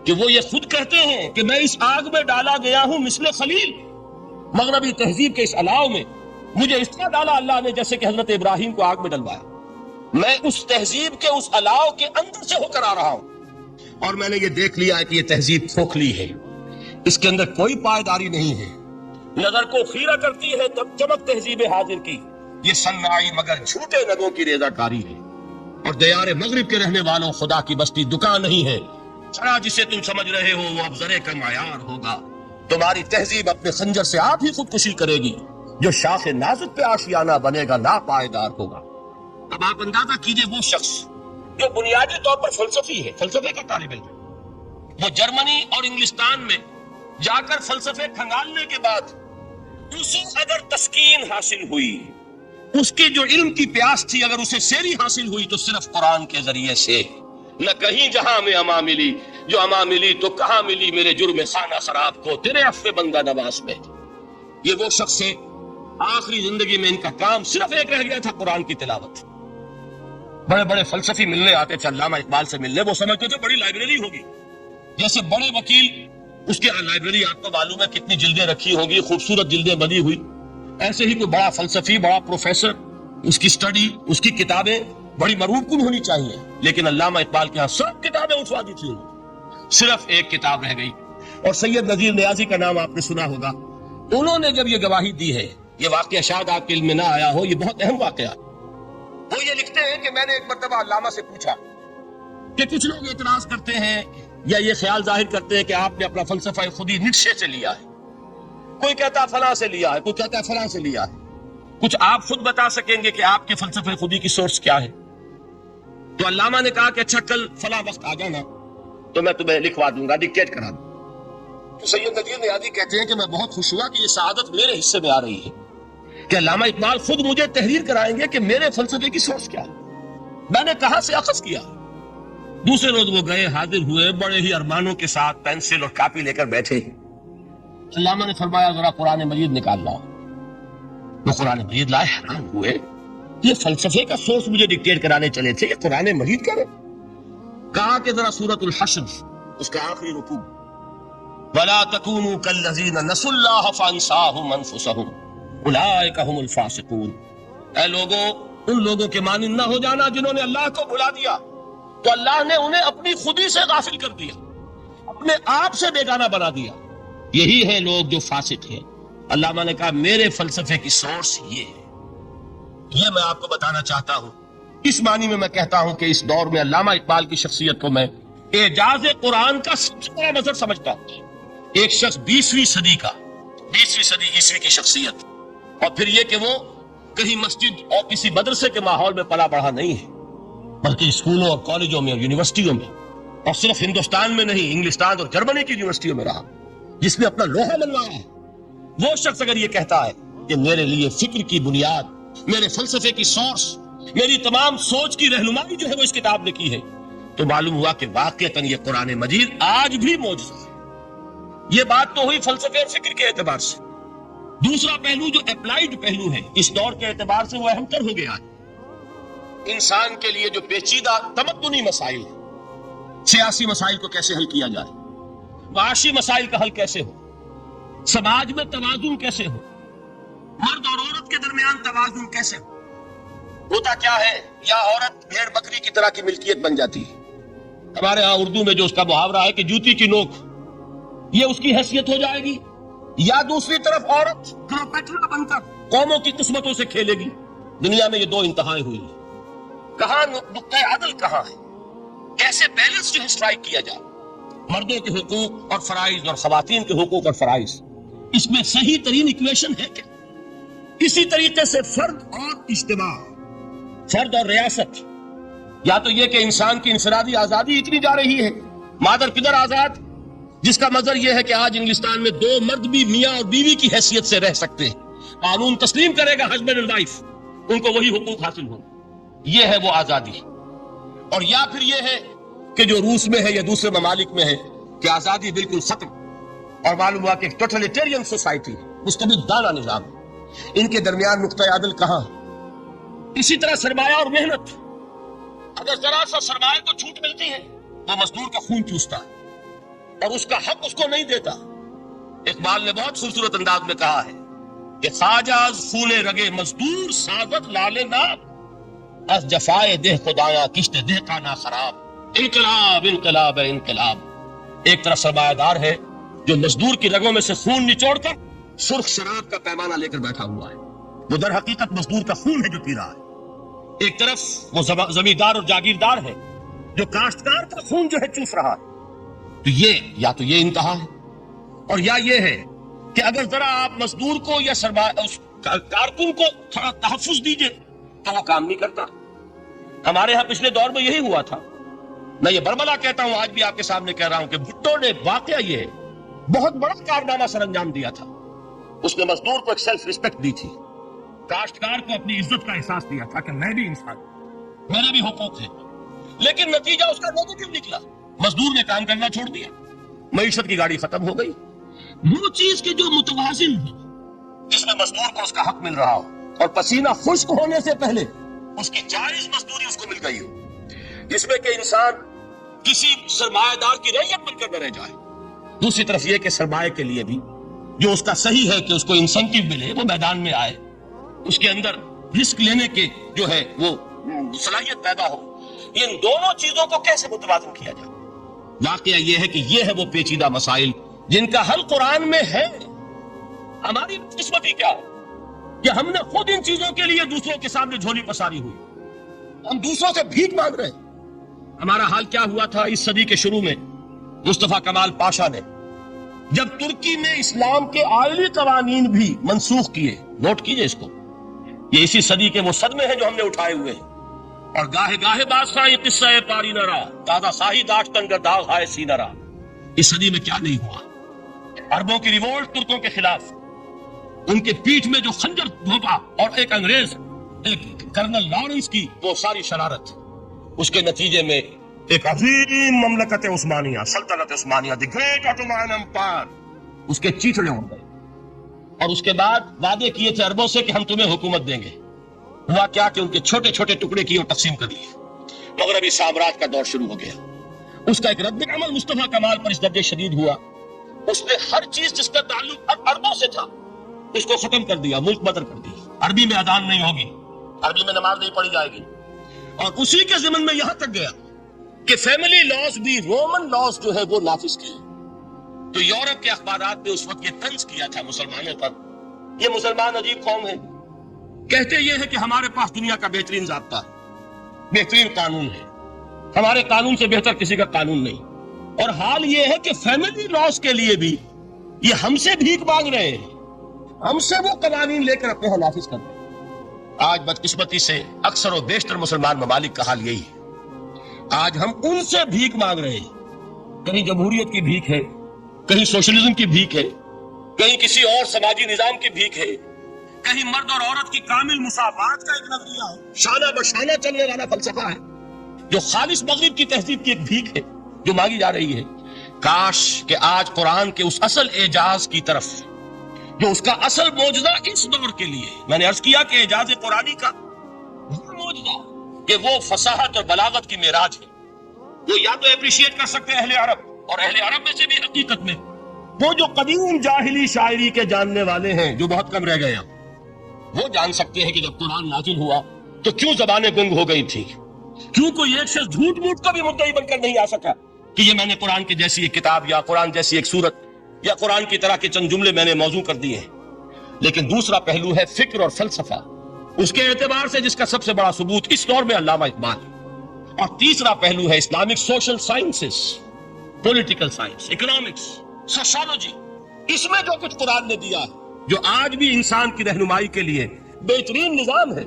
کہ وہ یہ خود کہتے ہیں کہ میں اس آگ میں ڈالا گیا ہوں مثل خلیل. مغربی تہذیب کے اس الاؤ میں مجھے اس طرح ڈالا اللہ نے جیسے کہ حضرت ابراہیم کو آگ میں ڈلوایا. میں اس تہذیب کے اس الاؤ کے اندر سے ہو کر آ رہا ہوں، اور میں نے یہ دیکھ لیا ہے کہ یہ تہذیب کھوکھلی ہے، اس کے اندر کوئی پائیداری نہیں ہے. نظر کو خیرہ کرتی ہے تب چمک تہذیب حاضر کی، یہ صنائی مگر جھوٹے نگوں کی ریزہ کاری ہے. اور دیار مغرب کے رہنے والوں، خدا کی بستی دکان نہیں ہے. چھڑا جسے تم سمجھ رہے ہو وہ اب زرے کا معیار ہوگا. تمہاری تہذیب اپنے خنجر سے آپ ہی خودکشی کرے گی. جو شاخ نازک پہ آشیانہ بنے گا ناپائیدار ہوگا. اب آپ اندازہ کیجئے وہ شخص جو بنیادی طور پر فلسفی ہے، فلسفے کا طالب علم، وہ جرمنی اور انگلستان میں جا کر فلسفے کھنگالنے کے بعد اسے اگر تسکین حاصل ہوئی، اس کی جو علم کی پیاس تھی اگر اسے سیری حاصل ہوئی تو صرف قرآن کے ذریعے سے. نہ کہیں جہاں میں اما ملی، جو اما ملی تو کہاں ملی میرے جرم خانہ خراب کو تیرے عفو بندہ نواز میں. یہ وہ شخص ہے آخری زندگی میں ان کا کام صرف ایک رہ گیا تھا، قرآن کی تلاوت. بڑے بڑے فلسفی ملنے آتے تھے علامہ اقبال سے ملنے، وہ سمجھتے تھے بڑی لائبریری ہوگی، جیسے بڑے وکیل اس کی لائبریری آپ کو معلوم ہے کتنی جلدیں رکھی ہوگی، خوبصورت جلدیں بنی ہوئی، ایسے ہی کوئی بڑا فلسفی، بڑا پروفیسر، اس کی سٹڈی، اس کی کتابیں بڑی مرغوب کن ہونی چاہیے. لیکن علامہ اقبال کے ہاں سب کتابیں اٹھوا دی تھی، صرف ایک کتاب رہ گئی. اور سید نذیر نیازی کا نام آپ نے سنا ہوگا. انہوں نے جب یہ گواہی دی ہے، یہ واقعہ شاید آپ کے علم میں نہ آیا ہو، یہ بہت اہم واقعہ. وہ یہ لکھتے ہیں کہ میں نے ایک مرتبہ علامہ سے پوچھا کہ کچھ لوگ اعتراض کرتے ہیں یا یہ خیال ظاہر کرتے ہیں کہ آپ نے اپنا فلسفہ خودی نیچے سے لیا ہے، کوئی کہتا فلاں سے لیا ہے، کوئی کہتا فلاں سے لیا ہے، کچھ آپ خود بتا سکیں گے کہ آپ کے فلسفہ خودی کی سورس کیا ہے؟ تو علامہ نے کہا کہ اچھا کل فلاں وقت آ جانا تو میں تمہیں لکھوا دوں گا، ڈکٹیٹ کرا دوں. تو سید نذیر نیازی کہتے ہیں کہ میں بہت خوش ہوا کہ یہ سعادت میرے حصے میں آ رہی ہے کہ علامہ اقبال خود مجھے تحریر کرائیں گے کہ میرے فلسفے کی سورس کیا ہے. میں نے کہاں سے اخذ کیا. دوسرے روز وہ گئے، حاضر ہوئے، بڑے ہی ارمانوں کے ساتھ پینسل اور کاپی لے کر بیٹھے. علامہ نے فرمایا ذرا قرآن مجید نکال لاؤ. وہ قرآن مجید لائے، حیران ہوئے یہ فلسفے کا سورس مجھے ڈکٹیٹ کرانے چلے تھے، یہ قرآن مجید کہہ رہے۔ کہا کہ ذرا سورۃ الحشر اس کا آخری رکوع، وَلَا تَكُونُوا كَالَّذِينَ نَسُوا اللَّهَ فَأَنسَاهُمْ أَنفُسَهُمْ أُولَٰئِكَ هُمُ الْفَاسِقُونَ۔ اے لوگوں، ان لوگوں کے مانند نہ ہو جانا جنہوں نے اللہ کو بھلا دیا تو اللہ نے انہیں اپنی خودی سے غافل کر دیا، اپنے آپ سے بیگانہ بنا دیا۔ یہی ہے لوگ جو فاسق ہیں۔ علامہ نے کہا میرے فلسفے کی سورس یہ ہے، یہ میں آپ کو بتانا چاہتا ہوں۔ اس معنی میں کہتا ہوں کہ اس دور میں علامہ اقبال کی شخصیت کو میں اعجاز قرآن کا سب سے بڑا مظہر سمجھتا ہوں۔ ایک شخص 20ویں صدی عیسوی کی شخصیت، اور پھر یہ کہ وہ کہیں مسجد اور کسی مدرسے کے ماحول میں پلا بڑھا نہیں ہے، بلکہ اسکولوں اور کالجوں میں اور یونیورسٹیوں میں، اور صرف ہندوستان میں نہیں، انگلستان اور جرمنی کی یونیورسٹیوں میں رہا، جس نے اپنا لوہا منوایا ہے۔ وہ شخص اگر یہ کہتا ہے کہ میرے لیے فکر کی بنیاد، میرے فلسفے کی سورس، میری تمام سوچ کی رہنمائی جو ہے وہ اس کتاب نے کی ہے، تو معلوم ہوا کہ واقعتاً یہ قرآن مجید آج بھی معجزہ ہے۔ یہ بات تو ہوئی فلسفے اور فکر کے اعتبار سے۔ دوسرا پہلو جو اپلائیڈ پہلو ہے اس دور کے اعتبار سے، وہ اہم تر ہو گیا ہے۔ انسان کے لیے جو پیچیدہ تمدنی مسائل ہیں، سیاسی مسائل کو کیسے حل کیا جائے، معاشی مسائل کا حل کیسے ہو، سماج میں توازن کیسے ہو، مرد اور عورت کے درمیان توازن کیسے ہو۔ ہوتا کیا ہے، یا عورت بھیڑ بکری کی طرح کی ملکیت بن جاتی ہے۔ ہمارے ہاں اردو میں جو اس کا محاورہ ہے کہ جوتی کی نوک، یہ اس کی حیثیت ہو جائے گی، یا دوسری طرف عورت کلوپیٹرا بن کر قوموں کی قسمتوں سے کھیلے گی۔ دنیا میں یہ دو انتہائیں ہوئی ہیں۔ کہاں نقطۂ عدل کہاں ہے، کیسے بیلنس جو ہے اسٹرائک کیا جائے، مردوں کے حقوق اور فرائض اور خواتین کے حقوق اور فرائض، اس میں صحیح ترین ایکویشن ہے کیا؟ اسی طریقے سے فرد اور اجتماع، فرد اور ریاست، یا تو یہ کہ انسان کی انفرادی آزادی اتنی جا رہی ہے، مادر پدر آزاد، جس کا مظہر یہ ہے کہ آج انگلستان میں 2 مرد بھی میاں اور بیوی کی حیثیت سے رہ سکتے ہیں، قانون تسلیم کرے گا ہسبینڈ اینڈ وائف، ان کو وہی حقوق حاصل ہوں۔ یہ ہے وہ آزادی۔ اور یا پھر یہ ہے کہ جو روس میں ہے یا دوسرے ممالک میں ہے کہ آزادی بالکل ختم، اور معلوم ہوا کہ ایک ٹوٹلیٹیرین سوسائٹی، مستبدانہ نظام، ان کے درمیان نقطۂ عدل کہاں؟ اسی طرح سرمایہ اور محنت، اگر ذرا سا سرمایہ کو چھوٹ ملتی ہے وہ مزدور کا خون چوستا ہے اور اس کا حق اس کو نہیں دیتا۔ اقبال نے بہت خوبصورت انداز میں کہا ہے کہ خواجہ از خون رگے مزدور سازد لال ناب، از جفائے دہ خدایا کشت دہ کا نا خراب۔ انقلاب انقلاب ہے انقلاب۔ ایک طرف سرمایہ دار ہے جو مزدور کی رگوں میں سے خون نچوڑ کر سرخ شراب کا پیمانہ لے کر بیٹھا ہوا ہے، وہ در حقیقت مزدور کا خون ہے جو پی رہا ہے۔ ایک طرف وہ زمیندار اور جاگیردار ہے جو کاشتکار کا خون جو ہے چوس رہا ہے۔ تو یہ یا تو یہ انتہا ہے، اور یا یہ ہے کہ اگر ذرا آپ مزدور کو یا اس کارکن کو تھوڑا تحفظ دیجئے تو وہ کام نہیں کرتا۔ ہمارے ہاں پچھلے دور میں یہی ہوا تھا۔ میں یہ برملا کہتا ہوں، آج بھی آپ کے سامنے کہہ رہا ہوں کہ بھٹو نے واقعہ یہ بہت بڑا کارنامہ سر انجام دیا تھا۔ اس نے مزدور کو ایک سیلف ریسپیکٹ دی تھی، کاشتکار کو اپنی عزت کا احساس دیا تھا کہ میں بھی انسان، میرے بھی حقوق ہیں، لیکن نتیجہ اس کا نیگیٹو نکلا۔ مزدور نے کام کرنا چھوڑ دیا، معیشت کی گاڑی ختم ہو گئی۔ وہ چیز کے جو متوازن ہو، جس میں مزدور کو اس کا حق مل رہا ہو اور پسینہ خشک ہونے سے پہلے اس کی جائز مزدوری اس کو مل گئی ہو، جس میں کہ انسان کسی سرمایہ دار کی رعیت بن کر نہ رہ جائے۔ دوسری طرف یہ کہ سرمایہ کے لیے بھی جو اس کا صحیح ہے کہ اس کو انسینٹیو ملے، وہ میدان میں آئے، اس کے اندر رسک لینے کے جو ہے وہ صلاحیت پیدا ہو۔ ان دونوں چیزوں کو کیسے متوازن کیا جائے؟ واقعہ یہ ہے کہ یہ ہے وہ پیچیدہ مسائل جن کا حل قرآن میں ہے۔ ہماری قسمتی کیا ہے کہ ہم نے خود ان چیزوں کے لیے دوسروں کے سامنے جھولی پساری ہوئی، ہم دوسروں سے بھیک مانگ رہے ہیں۔ ہمارا حال کیا ہوا تھا اس صدی کے شروع میں؟ مصطفیٰ کمال پاشا نے جب ترکی میں اسلام کے آئلی قوانین بھی منسوخ کیے، نوٹ کیجئے اس کو، یہ اسی صدی کے وہ صدمے ہیں جو ہم نے اٹھائے ہوئے ہیں۔ اور گاہے گاہے بادشاہ یہ قصہ ہے پاری نہ رہا، تازہ ساہی داشت کنگر داغ ہائے سی نہ رہا۔ اس صدی میں کیا نہیں ہوا؟ عربوں کی ریوولٹ ترکوں کے خلاف، ان کے پیٹھ میں جو خنجر گھونپا، اور ایک انگریز، ایک کرنل لارنس کی وہ ساری شرارت، اس کے نتیجے میں ایک عظیم مملکت عثمانیہ، سلطنت عثمانیہ، دی گریٹ آٹومان امپائر، اس کے چیتڑے اڑ گئے۔ اور اس کے بعد وعدے کیے تھے عربوں سے کہ ہم تمہیں حکومت دیں گے، ہوا کیا کہ ان کے چھوٹے چھوٹے ٹکڑے کیے اور تقسیم کر لیے. مغربی سامراج کا دور شروع ہو گیا. اس کا ایک رد عمل مصطفیٰ کمال پر اس درجے شدید ہوا، اس نے ہر چیز جس کا تعلق عربوں سے تھا اس کو ختم کر دیا، ملک بدر کر دی. عربی میں اذان نہیں ہوگی، عربی میں نماز نہیں پڑھی جائے گی. اور اسی کے ضمن میں یہاں تک گیا کہ فیملی لاز بھی رومن لاز جو ہے وہ نافذ کیے. تو یورپ کے اخبارات نے اس وقت یہ طنز کیا تھا مسلمانوں پر، یہ مسلمان عجیب قوم ہے، کہتے یہ ہے کہ ہمارے پاس دنیا کا بہترین ضابطہ ہے، بہترین قانون ہے، ہمارے قانون سے بہتر کسی کا قانون نہیں. اور حال یہ ہے کہ فیملی لاز کے لیے بھی یہ ہم سے بھیک مانگ رہے ہیں، ہم سے وہ قوانین لے کر اپنے نافذ کر رہے ہیں. آج بدقسمتی سے اکثر و بیشتر مسلمان ممالک کا حال یہی ہے. آج ہم ان سے بھیک مانگ رہے ہیں، کہیں جمہوریت کی بھیک ہے، کہیں سوشلزم کی بھیک ہے، کہیں کسی اور سماجی نظام کی بھیک ہے، کہیں مرد اور عورت کی کامل مساوات کا ایک نظریہ ہے، شانہ بشانہ چلنے والا فلسفہ ہے جو خالص مغرب کی تہذیب کی ایک بھیک ہے جو مانگی جا رہی ہے. کاش کہ آج قرآن کے اس اصل اعجاز کی طرف جو اس کا اصل معجزہ اس دور کے لیے، میں نے عرض کیا کہ اعجاز قرآنی کا وہ معجزہ کہ وہ فصاحت اور بلاغت کی معراج ہے، وہ یا تو اپریشیٹ کر سکتے ہیں اہل عرب، اور اہل عرب میں سے بھی حقیقت میں وہ جو قدیم جاہلی شاعری کے جاننے والے ہیں جو بہت کم رہ گئے ہیں، وہ جان سکتے ہیں کہ جب قرآن نازل ہوا تو کیوں زبانیں گنگ ہو گئی تھی، کیوں کوئی ایک شخص جھوٹ موٹ کا بھی مدعی بن کر نہیں آ سکا کہ یہ میں نے قرآن کی جیسی ایک کتاب یا قرآن جیسی ایک سورت یا قرآن کی طرح کے چند جملے میں نے موضوع کر دیے ہیں. لیکن دوسرا پہلو ہے فکر اور فلسفہ، اس کے اعتبار سے جس کا سب سے بڑا ثبوت اس دور میں علامہ اقبال. اور تیسرا پہلو ہے Islamic social sciences, political science, economics, sociology. اس میں جو کچھ قرآن نے دیا ہے جو آج بھی انسان کی رہنمائی کے لیے بہترین نظام ہے،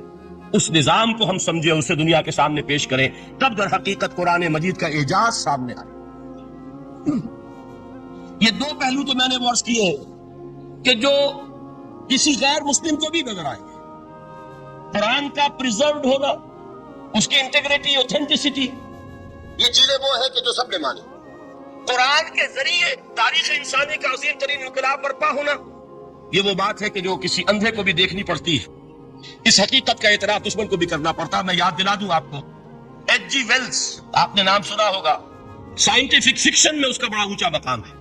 اس نظام کو ہم سمجھیں، اسے دنیا کے سامنے پیش کریں، تب در حقیقت قرآن مجید کا اعجاز سامنے آئے. یہ دو پہلو تو میں نے عرض کیے ہیں کہ جو کسی غیر مسلم کو بھی نظر آئیں گے. قرآن کا پریزروڈ ہونا، اس کی انٹیگریٹی، اوتھینٹسٹی، یہ چیزیں وہ ہے کہ جو سب نے مانی. قرآن کے ذریعے تاریخ انسانی کا عظیم ترین انقلاب برپا ہونا، یہ وہ بات ہے کہ جو کسی اندھے کو بھی دیکھنی پڑتی ہے. اس حقیقت کا اعتراف دشمن کو بھی کرنا پڑتا. میں یاد دلا دوں آپ کو، ایچ جی ویلز، آپ نے نام سنا ہوگا، سائنٹیفک فکشن میں اس کا بڑا اونچا مقام ہے،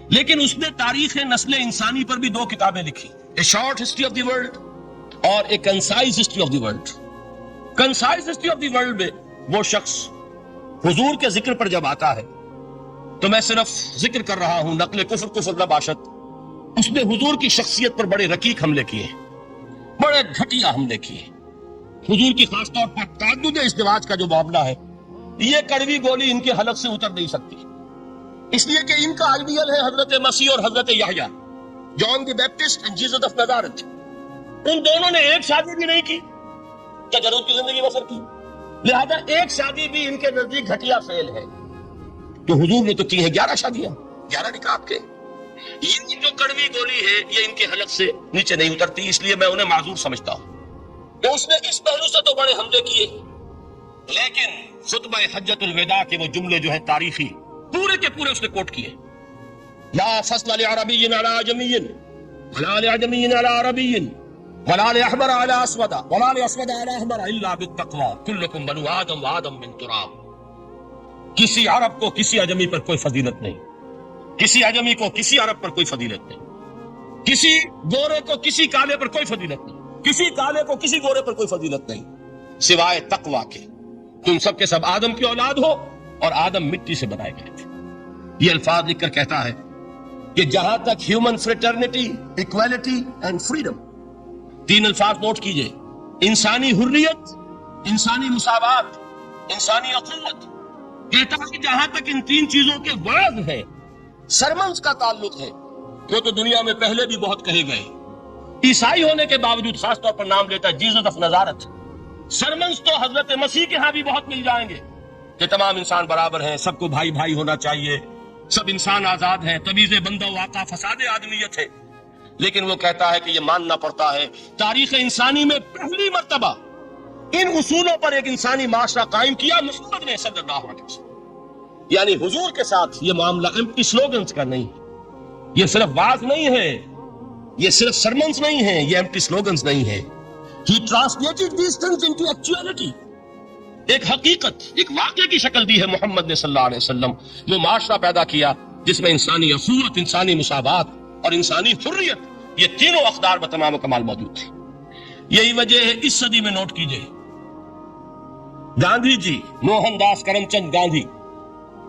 لیکن اس نے تاریخ نسل انسانی پر بھی دو کتابیں لکھی، a short history of the world اور a concise history of the world. Concise history of the world میں وہ شخص حضور کے ذکر پر جب آتا ہے تو میں صرف ذکر کر رہا ہوں، نقل کفر نہ باشد، اس نے حضور کی شخصیت پر بڑے رقیق حملے کیے، بڑے گھٹیا حملے کیے. حضور کی خاص طور پر تعدد ازدواج کا جو معاملہ ہے، یہ کڑوی گولی ان کے حلق سے اتر نہیں سکتی، اس لیے کہ ان کا آئیڈیل ہے حضرت مسیح اور حضرت یحییٰ، جان دی بیپٹسٹ اینڈ جیسس آف نزارت. ان دونوں نے ایک شادی بھی نہیں کی، تجرد کی زندگی بسر کی، لہذا ایک شادی بھی ان کے نزدیک گھٹیا فعل ہے. تو حضور نے تو کی ہیں 11 شادیاں، 11 نکاح آپ کے. یہ جو کڑوی گولی ہے یہ ان کے حلق سے نیچے نہیں اترتی، اس لیے میں انہیں معذور سمجھتا ہوں. تو اس نے اس پہلو سے تو بڑے حملے کیے، لیکن خطبہ حجۃ الوداع کے وہ جملے جو ہیں تاریخی، پورے کے پورے اس نے کوٹ کیے. لا فصل لعربی علی عجمی ولا لعجمی علی عربی ولا لاحمر علی اسود ولا لاسود علی احمر الا بالتقوی کلکم بنو آدم وآدم من تراب. کسی عرب کو کسی عجمی پر کوئی فضیلت نہیں، کسی عجمی کو کسی عرب پر کوئی فضیلت نہیں، کسی گورے کو کسی کالے پر کوئی فضیلت نہیں، کسی کالے کو کسی گورے پر کوئی فضیلت نہیں سوائے تقوی کے. تم سب کے سب آدم کی اولاد ہو اور آدم مٹی سے بنائے گئے تھے. یہ الفاظ لکھ کر کہتا ہے کہ جہاں تک human fraternity, equality and freedom, 3 الفاظ نوٹ کیجئے، انسانی حریت، انسانی مساوات، انسانی اخوت. کہتا ہے کہ جہاں تک ان 3 چیزوں کے وعد ہے، سرمنز کا تعلق ہے، وہ تو دنیا میں پہلے بھی بہت کہے گئے. عیسائی ہونے کے باوجود خاص طور پر نام لیتا ہے جیسس آف نزارت. سرمنز تو حضرت مسیح کے ہاں بھی بہت مل جائیں گے کہ تمام انسان برابر ہیں، سب کو بھائی بھائی ہونا چاہیے، سب انسان آزاد ہیں، تمیز بندہ واقع فساد آدمیت ہے. لیکن وہ کہتا ہے کہ یہ ماننا پڑتا ہے تاریخ انسانی میں پہلی مرتبہ ان اصولوں پر ایک انسانی معاشرہ قائم کیا محمد نے صلی اللہ علیہ وسلم. یعنی حضور کے ساتھ یہ معاملہ ایمپٹی سلوگنز کا نہیں، یہ صرف واز نہیں ہے، یہ صرف سرمنز نہیں ہے، یہ ایمپٹی سلوگنز نہیں ہے. He translated these things into actuality. ایک حقیقت، ایک واقعے کی شکل دی ہے محمد نے صلی اللہ علیہ وسلم، جو معاشرہ پیدا کیا جس میں انسانی اخوت، انسانی مساوات اور انسانی حریت، یہ تینوں اقدار بتمام و کمال موجود تھے۔ یہی وجہ ہے اس صدی میں نوٹ کیجئے، گاندھی جی، موہن داس کرم چند گاندھی،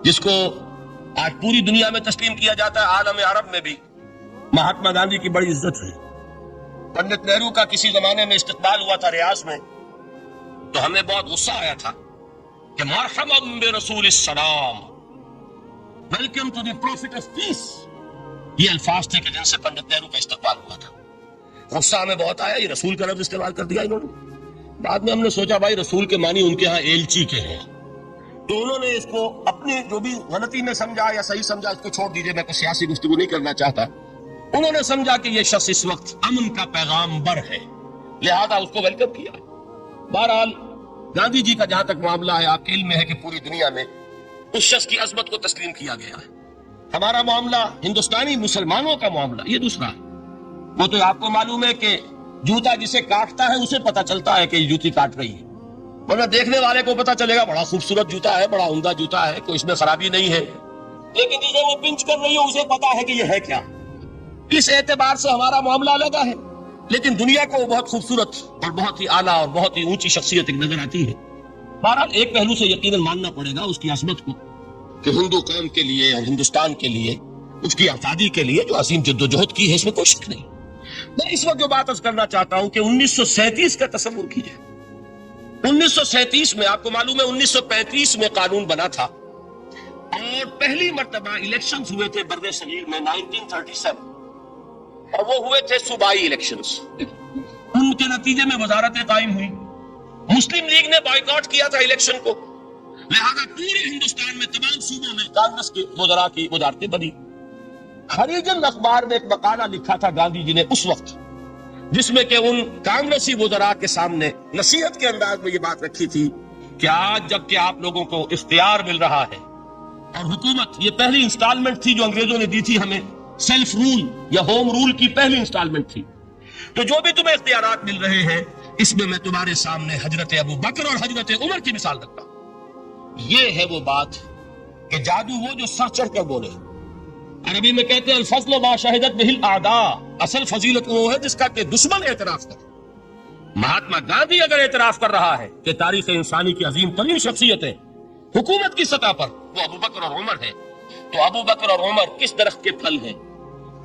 جس کو آج پوری دنیا میں تسلیم کیا جاتا ہے، عالم عرب میں بھی مہاتما گاندھی کی بڑی عزت ہے۔ پنڈت نہرو کا کسی زمانے میں استقبال ہوا تھا ریاض میں، تو ہمیں بہت غصہ آیا تھا کہ مرحبا برسول السلام، welcome to the prophet of peace, یہ الفاظ تھے کہ جن سے پنڈت نہرو کا استقبال ہوا تھا۔ غصہ ہمیں بہت آیا، یہ رسول کا لفظ استعمال کر دیا انہوں نے۔ بعد میں ہم نے سوچا بھائی رسول کے معنی ان کے ہاں ایلچی کے ہیں، تو انہوں نے اس کو اپنے جو بھی غلطی میں سمجھا یا صحیح سمجھا اس کو چھوڑ دیجئے، میں کوئی سیاسی گفتگو نہیں کرنا چاہتا۔ انہوں نے سمجھا کہ یہ شخص اس وقت امن کا پیغام بر ہے، لہذا اس کو ویلکم کیا۔ بہرحال گاندھی جی کا جہاں تک معاملہ ہے، آپ کے علم میں ہے کہ پوری دنیا میں اس شخص کی عظمت کو تسلیم کیا گیا ہے۔ ہمارا معاملہ، ہندوستانی مسلمانوں کا معاملہ، یہ دوسرا ہے۔ وہ تو آپ کو معلوم ہے کہ جوتا جسے کاٹتا ہے اسے پتا چلتا ہے کہ یہ جوتی کاٹ رہی ہے، ورنہ دیکھنے والے کو پتا چلے گا بڑا خوبصورت جوتا ہے، بڑا عمدہ جوتا ہے، کوئی اس میں خرابی نہیں ہے، لیکن جسے وہ پنچ کر رہی ہے اسے پتا ہے کہ یہ ہے کیا۔ اس اعتبار سے ہمارا معاملہ الگ ہے، لیکن دنیا کو وہ بہت خوبصورت اور بہت ہی اعلیٰ اور بہت ہی اونچی شخصیت ایک نظر آتی ہے۔ بہرحال ایک پہلو سے یقیناً ماننا پڑے گا اس کی عظمت کو، کہ ہندو قوم کے لیے اور ہندوستان کے لیے، اس کی آزادی کے لیے جو عظیم جدوجہد کی ہے، اس میں کوئی شک نہیں۔ میں اس وقت جو بات عرض کرنا چاہتا ہوں کہ 1937 کا تصور کیجئے۔ 1937 میں آپ کو معلوم ہے 1935 میں قانون بنا تھا، اور پہلی مرتبہ الیکشنز ہوئے تھے بر صغیر میں 1937، اور وہ ہوئے تھے صوبائی الیکشنز۔ ان کے نتیجے میں وزارتیں قائم ہوئی، مسلم لیگ نے بائیکاٹ کیا تھا الیکشن کو، لہذا پورے ہندوستان میں تمام صوبوں میں کانگریس کے وزراء کی وزارتیں بنی۔ ہریجن اخبار میں ایک مقالہ لکھا تھا گاندھی جی نے اس وقت، جس میں کہ ان کانگریسی وزراء کے سامنے نصیحت کے انداز میں یہ بات رکھی تھی کہ آج جب کہ آپ لوگوں کو اختیار مل رہا ہے اور حکومت، یہ پہلی انسٹالمنٹ تھی جو انگریزوں نے دی تھی ہمیں، سیلف رول یا ہوم رول کی پہلی انسٹالمنٹ تھی، تو جو بھی تمہیں اختیارات مل رہے ہیں اس میں تمہارے سامنے حضرت ابو بکر اور حضرت عمر کی مثال رکھتا ہوں۔ یہ ہے وہ بات کہ جادو وہ جو سر چڑھ کر بولے۔ عربی میں کہتے ہیں الفضل ما شہدت بہ الاعداء، اصل فضیلت وہ ہے جس کا کہ دشمن اعتراف کرے۔ مہاتما گاندھی اگر اعتراف کر رہا ہے کہ تاریخ انسانی کی عظیم ترین شخصیتیں حکومت کی سطح پر وہ ابو بکر اور عمر ہے، تو ابو بکر اور عمر کس درخت کے پھل ہیں؟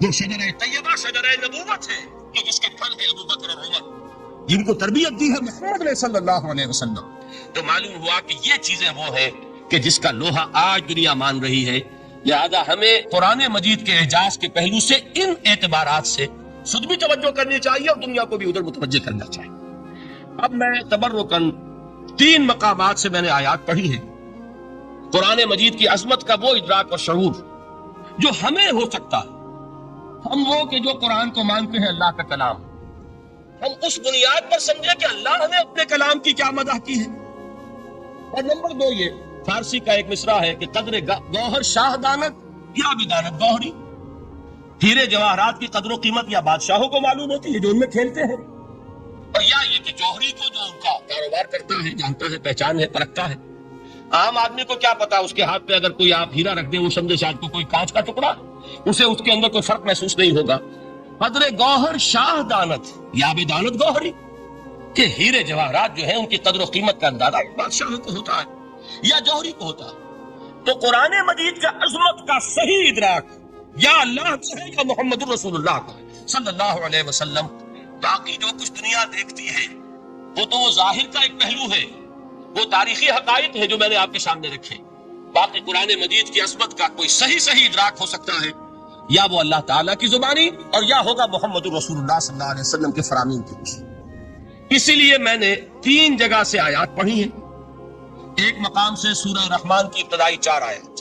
جو شجرہ طیبہ، شجرہ نبوت ہے، کہ جس کے پھل ہے ابو بکر اور عمر، جن کو تربیت دی ہے محمد صلی اللہ علیہ وسلم۔ تو معلوم ہوا کہ یہ چیزیں وہ ہیں کہ جس کا لوہا آج دنیا مان رہی ہے، لہذا ہمیں قرآن مجید کے اعجاز کے پہلو سے ان اعتبارات سے خود بھی توجہ کرنی چاہیے اور دنیا کو بھی ادھر متوجہ کرنا چاہیے۔ اب میں تبرکاً 3 مقامات سے میں نے آیات پڑھی ہیں، قرآن مجید کی عظمت کا وہ ادراک اور شعور جو ہمیں ہو سکتا ہے، ہم وہ کہ جو قرآن کو مانتے ہیں اللہ کا کلام، ہم اس بنیاد پر سمجھیں کہ اللہ نے اپنے کلام کی کیا مدح کی ہے۔ اور نمبر 2 یہ فارسی کا ایک مصرع ہے کہ قدر گوہر شاہ دانت یا بھی دانت گوہری، ہیرے جواہرات کی قدر و قیمت یا بادشاہوں کو معلوم ہوتی ہے جو ان میں کھیلتے ہیں، اور یا یہ کہ جوہری کو جو ان کا کاروبار کرتا ہے، جانتا ہے، پہچان ہے، پرکھتا ہے۔ عام آدمی کو کیا پتا، اس کے ہاتھ پہ اگر کوئی آپ ہیرا رکھ دیں، وہ سمجھے شاید کو کوئی کانچ کا ٹکڑا، اسے اس کے اندر کوئی فرق محسوس نہیں ہوگا۔ قدر گوہر شاہ دانت یا بھی دانت گوہری، کہ ہیرے جواہرات جو ہیں ان کی قدر و قیمت کا اندازہ بادشاہوں کو ہوتا ہے یا جوہری کو ہوتا ہے۔ تو قرآن مجید کا عظمت کا صحیح ادراک یا اللہ کو ہے یا محمد الرسول اللہ کو ہے صلی اللہ علیہ وسلم۔ باقی جو کچھ دنیا دیکھتی ہے وہ تو وہ ظاہر کا ایک پہلو ہے، وہ تاریخی حقائق ہے جو میں نے آپ کے سامنے رکھے۔ باقی قرآن مجید کی عظمت کا کوئی صحیح ادراک ہو سکتا ہے یا وہ اللہ تعالیٰ کی زبانی اور یا ہوگا محمد الرسول اللہ صلی اللہ علیہ وسلم کے فرامین کی خوشی۔ اسی لیے میں نے 3 جگہ سے آیات پڑھی ہیں۔ ایک مقام سے سورہ رحمان کی ابتدائی 4 آیات،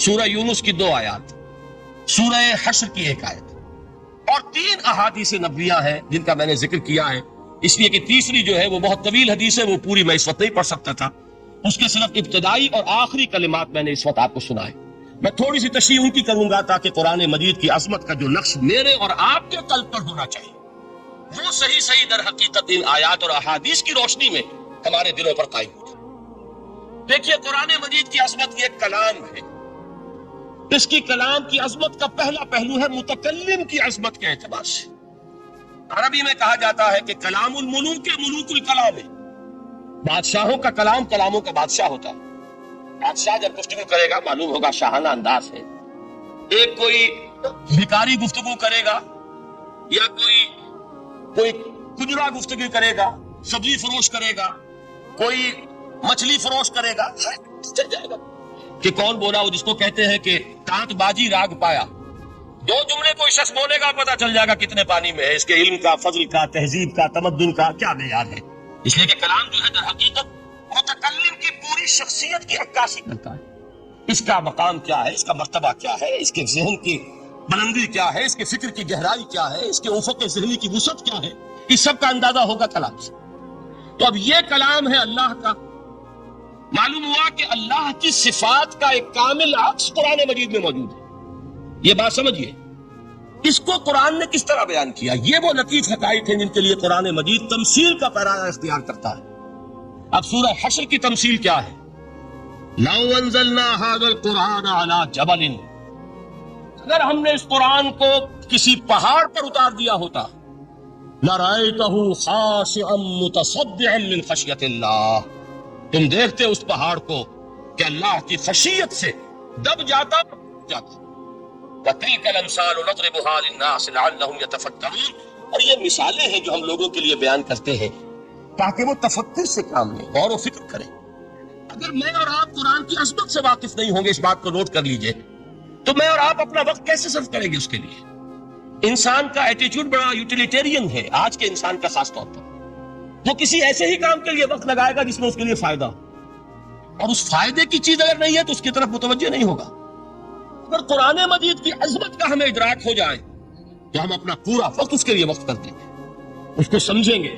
سورہ یونس کی 2 آیات، سورہ حشر کی 1 آیت، اور 3 احادیث نبویہ ہیں جن کا میں نے ذکر کیا ہے، اس لیے کہ تیسری جو ہے وہ بہت طویل حدیث ہے، وہ پوری میں اس وقت نہیں پڑھ سکتا تھا، اس کے صرف ابتدائی اور آخری کلمات میں نے اس وقت آپ کو سنائے۔ میں تھوڑی سی تشریح ان کی کروں گا تاکہ قرآن مجید کی عظمت کا جو نقش میرے اور آپ کے قلب پر ہونا چاہیے، وہ صحیح در حقیقت ان آیات اور احادیث کی روشنی میں ہمارے دلوں پر قائم ہو جائے۔ دیکھیے قرآن مجید کی عظمت یہ کلام ہے، اس کی کلام کی عظمت کا پہلا پہلو ہے متکلم کی عظمت کے اعتبار سے۔ عربی میں کہا جاتا ہے کہ کلام الملوک ملوک الکلام ہے، بادشاہوں کا کلام کلاموں کا بادشاہ ہوتا ہے۔ بادشاہ جب گفتگو کرے گا معلوم ہوگا شاہانہ انداز ہے، ایک کوئی بھکاری گفتگو کرے گا یا کوئی کجرا گفتگو کرے گا، سبزی فروش کرے گا، کوئی مچھلی فروش کرے گا، چل جائے گا کہ کون بولا وہ جس کو کہتے ہیں کہ تانت بازی راگ پایا۔ دو جملے کوئی شخص بولے گا پتہ چل جائے گا کتنے پانی میں ہے، اس کے علم کا، فضل کا، تہذیب کا، تمدن کا کیا معیار ہے۔ اس لیے کہ کلام جو ہے در حقیقت متکلم کی پوری شخصیت کی عکاسی کرتا ہے، اس کا مقام کیا ہے، اس کا مرتبہ کیا ہے، اس کے ذہن کی بلندی کیا ہے، اس کے فکر کی گہرائی کیا ہے، اس کے افق ذہنی کی وسعت کیا ہے، اس سب کا اندازہ ہوگا کلام سے۔ تو اب یہ کلام ہے اللہ کا، معلوم ہوا کہ اللہ کی صفات کا ایک کامل عکس قرآن مجید میں موجود ہے۔ یہ بات سمجھیے، اس کو قرآن نے کس طرح بیان کیا؟ یہ وہ لطیف حقائق ہیں جن کے لیے قرآن مجید تمثیل کا پیرایا اختیار کرتا ہے۔ اب سورہ حشر کی تمثیل کیا ہے؟ لَوْ أَنزَلْنَا هَذَا الْقُرْآنَ عَلَى جَبَلٍ، اگر ہم نے اس قرآن کو کسی پہاڑ پر اتار دیا ہوتا، لَرَأَيْتَهُ خَاشِعًا مُتَصَدِّعًا مِنْ خَشْيَةِ اللَّهِ، تم دیکھتے اس پہاڑ کو کہ اللہ کی خشیت سے دب جاتا۔ وَتِلْكَ الْأَمْثَالُ نَضْرِبُهَا لِلنَّاسِ لَعَلَّهُمْ يَتَفَكَّرُونَ، اور یہ مثالیں ہیں جو ہم لوگوں کے لیے بیان کرتے ہیں تاکہ وہ تفکر سے کام لیں، غور و فکر کریں۔ اگر میں اور آپ قرآن کی عظمت سے واقف نہیں ہوں گے، اس بات کو نوٹ کر لیجئے، تو میں اور آپ اپنا وقت کیسے صرف کریں گے اس کے لیے؟ انسان کا ایٹیٹیوڈ بڑا یوٹیلیٹیرین ہے، آج کے انسان کا خاص طور پر۔ وہ کسی ایسے ہی کام کے لیے وقت لگائے گا جس میں اس کے لیے فائدہ ہو، اور اس فائدے کی چیز اگر نہیں ہے تو اس کی طرف متوجہ نہیں ہوگا۔ اگر قرآن مجید کی عظمت کا ہمیں ادراک ہو جائے تو ہم اپنا پورا وقت اس کے لیے وقف کر دیں گے، اس کو سمجھیں گے،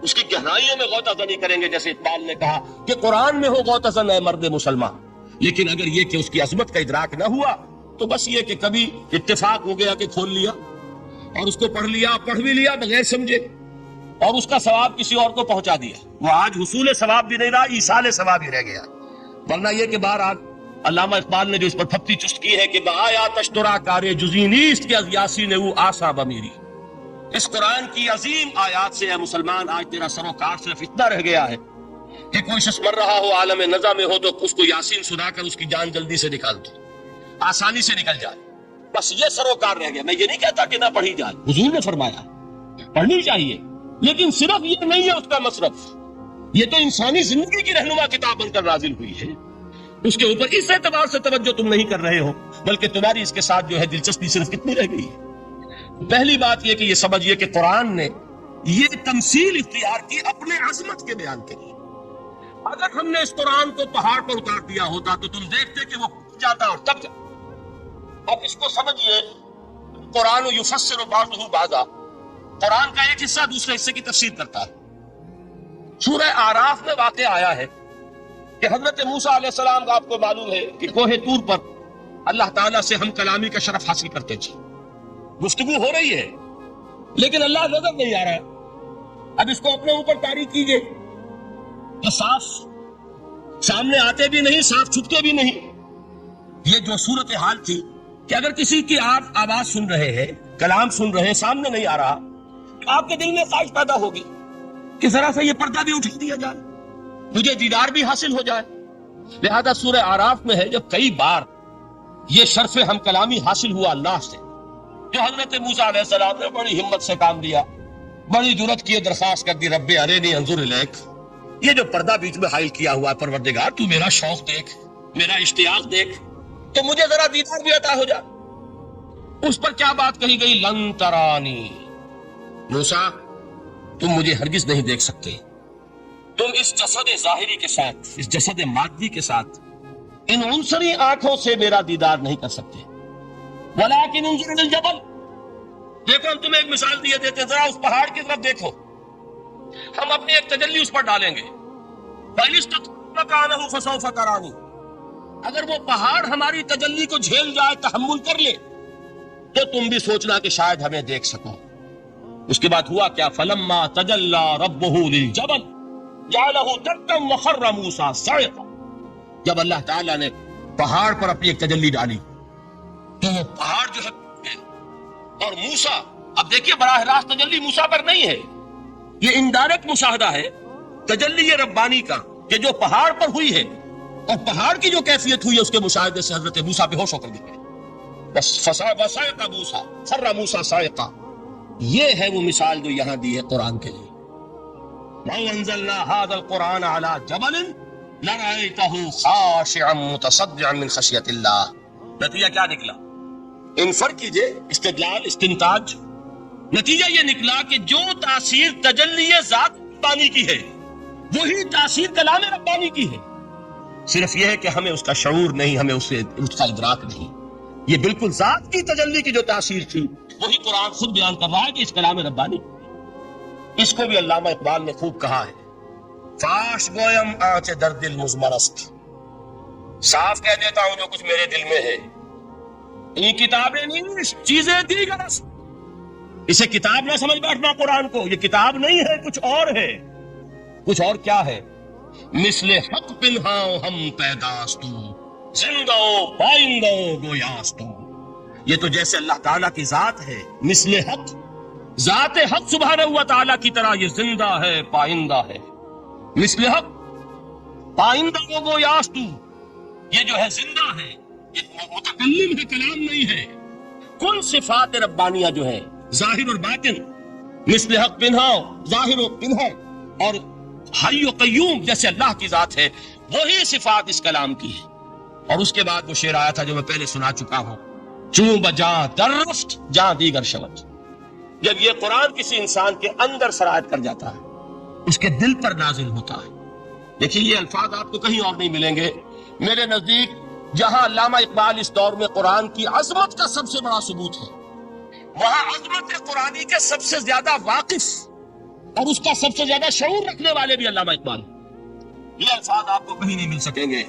اس کی گہرائیوں میں غوطہ زنی کریں گے، جیسے اقبال نے کہا کہ قرآن میں ہو غوطہ زن اے مرد مسلمان۔ لیکن اگر یہ کہ اس کی عظمت کا ادراک نہ ہوا تو بس یہ کہ کبھی اتفاق ہو گیا کہ کھول لیا اور اس کو پڑھ بھی لیا بغیر سمجھے، اور اس کا ثواب کسی اور کو پہنچا دیا، وہ آج حصول ثواب بھی نہیں رہا، ایصال ثواب ہی رہ گیا۔ ورنہ یہ کہ بہرحال علامہ اقبال نے جو اس پر پھپتی چست کی ہے کہ بآیا تشترا کار جزی نیست کہ از یاسین او آسا بمیری، اس قرآن کی عظیم آیات سے اے مسلمان آج تیرا سروکار صرف اتنا رہ گیا ہے کہ کوئی شخص مر رہا ہو، عالم نزا میں ہو، تو اس کو یاسین سنا کر اس کی جان جلدی سے نکال دو، آسانی سے نکل جائے، بس یہ سروکار رہ گیا۔ میں یہ نہیں کہتا کہ نہ پڑھی جائے، حضور نے فرمایا پڑھنی چاہیے، لیکن صرف یہ نہیں ہے اس کا مصرف، یہ تو انسانی زندگی کی رہنما کتاب بن کر نازل ہوئی ہے، اس کے اوپر اس اعتبار سے توجہ تم نہیں کر رہے ہو، بلکہ تمہاری اس کے ساتھ جو ہے دلچسپی صرف کتنی رہ گئی ہے۔ پہلی بات یہ کہ یہ سمجھیے کہ قرآن نے یہ تمثیل اختیار کی اپنے عظمت کے بیان کے لیے۔ اگر ہم نے اس قرآن کو پہاڑ پر اتار دیا ہوتا تو تم دیکھتے کہ وہ جاتا اور تب جاتا۔ اب اس کو سمجھیے، قرآن یفسر بعضہ بعضا، قرآن کا ایک حصہ دوسرے حصے کی تفسیر کرتا ہے۔ سورہ اعراف میں واقع آیا ہے کہ حضرت موسیٰ علیہ السلام آپ کو معلوم ہے کہ کوہ طور پر اللہ تعالیٰ سے ہم کلامی کا شرف حاصل کرتے تھے، گفتگو ہو رہی ہے لیکن اللہ نظر نہیں آ رہا ہے۔ اب اس کو اپنے اوپر طاری کیجئے تو صاف سامنے آتے بھی نہیں، صاف چھپتے بھی نہیں۔ یہ جو صورتحال تھی کہ اگر کسی کی آپ آواز سن رہے ہیں، کلام سن رہے ہیں، سامنے نہیں آ رہا، تو آپ کے دل میں خواہش پیدا ہوگی کہ ذرا سا یہ پردہ بھی اٹھا دیا جائے، مجھے دیدار بھی حاصل ہو جائے۔ لہذا سورہ اعراف میں ہے جب کئی بار یہ شرف ہم کلامی حاصل ہوا اللہ سے، تو حضرت موسیٰ علیہ السلام نے بڑی ہمت سے کام لیا، بڑی جرت کی درخواست کر دی، رب ارینی انظر الیک، یہ جو پردہ بیچ میں حائل کیا ہوا ہے پروردگار، تو میرا شوق دیکھ، میرا اشتیاق دیکھ، تو مجھے ذرا دیدار بھی عطا ہو جائے۔ اس پر کیا بات کہی گئی؟ لن ترانی، موسیٰ تم مجھے ہرگز نہیں دیکھ سکتے، تم اس جسد ظاہری کے ساتھ، اس جسد مادی کے ساتھ، ان عنصری آنکھوں سے میرا دیدار نہیں کر سکتے، ولیکن انظر الی الجبل، دیکھو ہم تمہیں ایک مثال دیے دیتے ہیں، ذرا اس پہاڑ کی طرف دیکھو، ہم اپنی ایک تجلی اس پر ڈالیں گے، فَإِنِ اسْتَطَعْتَ مَكَانَهُ فَسَوْفَ تَرَانِي، اگر وہ پہاڑ ہماری تجلی کو جھیل جائے، تحمل کر لے، تو تم بھی سوچنا کہ شاید ہمیں دیکھ سکو۔ اس کے بعد ہوا کیا؟ فلما تجلی ربہ للجبل جعلہ دکا وخر موسیٰ صعقا. جب اللہ تعالیٰ نے پہاڑ پر اپنی ایک تجلی ڈالی تو وہ پہاڑ جو ہے، اور موسیٰ، اب دیکھیے براہ راست تجلی موسیٰ پر نہیں ہے، یہ انڈائریکٹ مشاہدہ ہے تجلی ربانی کا کہ جو پہاڑ پر ہوئی ہے، اور پہاڑ کی جو کیفیت ہوئی ہے اس کے مشاہدے سے حضرت موسیٰ بے ہوش ہو کر گر گئے. بس فصعق موسیٰ خر موسیٰ صاعقا. یہ ہے وہ مثال جو یہاں دی ہے قرآن کے لیے. لو انزلنا هذا القرآن على جبل لرأيته خاشعا متصدعا من خشية الله. نتیجہ کیا نکلا؟ انفر کیجئے، استدلال، استنتاج. نتیجہ یہ نکلا کہ جو تاثیر تجلی ذات ربانی کی ہے وہی تاثیر کلام ربانی کی ہے. صرف یہ ہے کہ ہمیں اس کا شعور نہیں، ہمیں اس کا ادراک نہیں. یہ بالکل ذات کی تجلی کی جو تاثیر تھی وہی قرآن خود بیان کر رہا ہے کہ اس کلام ربانی. اس کو بھی علامہ اقبال نے خوب کہا ہے، فاش گویم آنچ در دل مزمرست. صاف کہہ دیتا ہوں جو کچھ میرے دل میں ہے. یہ کتابیں نہیں، چیزیں دیگر است. اسے کتاب نہ سمجھ بیٹھنا قرآن کو، یہ کتاب نہیں ہے، کچھ اور ہے. کچھ اور کیا ہے؟ مثل حق پنہاؤ ہم پیداستو زندہ پائندہ گویاستو. یہ تو جیسے اللہ تعالیٰ کی ذات ہے، مثل حق، ذات حق سبحانہ ہوا تعالیٰ کی طرح یہ زندہ ہے، پائندہ ہے. مثل حق پائندہ گویاستو، یہ جو ہے زندہ ہے، یہ متکلم ہے، کلام نہیں ہے. کل صفات ربانیہ جو ہے ظاہر اور باطن، مثل حق پنہاؤ، ظاہر و پنہا، اور حی و قیوم جیسے اللہ کی ذات ہے، وہی صفات اس کلام کی ہے. اور اس کے بعد وہ شعر آیا تھا جو میں پہلے سنا چکا ہوں، چوں بجاں در رفت جاں دیگر شود. جب یہ قرآن کسی انسان کے اندر سرایت کر جاتا ہے، اس کے دل پر نازل ہوتا ہے. دیکھیے یہ الفاظ آپ کو کہیں اور نہیں ملیں گے. میرے نزدیک جہاں علامہ اقبال اس دور میں قرآن کی عظمت کا سب سے بڑا ثبوت ہے، وہاں عظمت قرآنی کے سب سے زیادہ واقف اور اس کا سب سے زیادہ شعور رکھنے والے بھی علامہ اقبال. یہ الفاظ آپ کو کہیں نہیں مل سکیں گے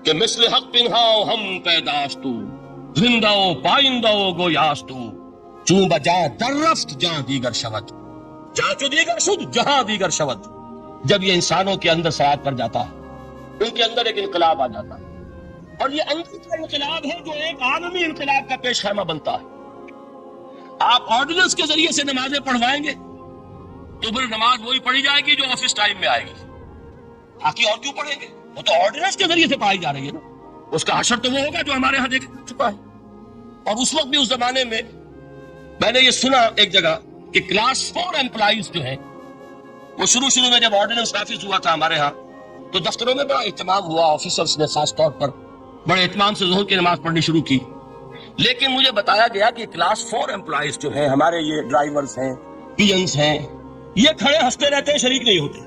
کہ مثل حق پنہاؤ ہم پیداستو زندہ و پائندہ و گویاستو چوں بجاں در رفت جہاں دیگر شود جہاں چو دیگر شد جہاں دیگر شود. جب یہ انسانوں کے اندر سرایت کر جاتا ہے، ان کے اندر ایک انقلاب آ جاتا ہے، اور یہ اندر کا انقلاب ہے جو ایک عالمی انقلاب کا پیش خیمہ بنتا ہے. آپ آرڈیننس کے ذریعے سے نمازیں پڑھوائیں گے تو پھر نماز وہی پڑھی جائے گی جو آفس ٹائم میں آئے گی. باقی اور کیوں پڑھیں گے؟ وہ تو آرڈیننس کے ذریعے سے پڑھائی جا رہی ہے نا. اس کا حشر تو وہ ہوگا جو ہمارے ہاں دیکھ چکا ہے. اور اس وقت بھی اس زمانے میں نے یہ سنا ایک جگہ کہ کلاس 4 امپلائیز جو ہیں وہ شروع میں جب آرڈیننس نافذ ہوا تھا ہمارے ہاں تو دفتروں میں بڑا اہتمام ہوا. آفیسرز نے خاص طور پر بڑے اہتمام سے ظہر کی نماز پڑھنی شروع کی. لیکن مجھے بتایا گیا کہ کلاس 4 امپلائیز جو ہیں ہمارے، یہ ڈرائیورز ہیں، پینس ہیں، یہ کھڑے ہنستے رہتے ہیں، شریک نہیں ہوتے.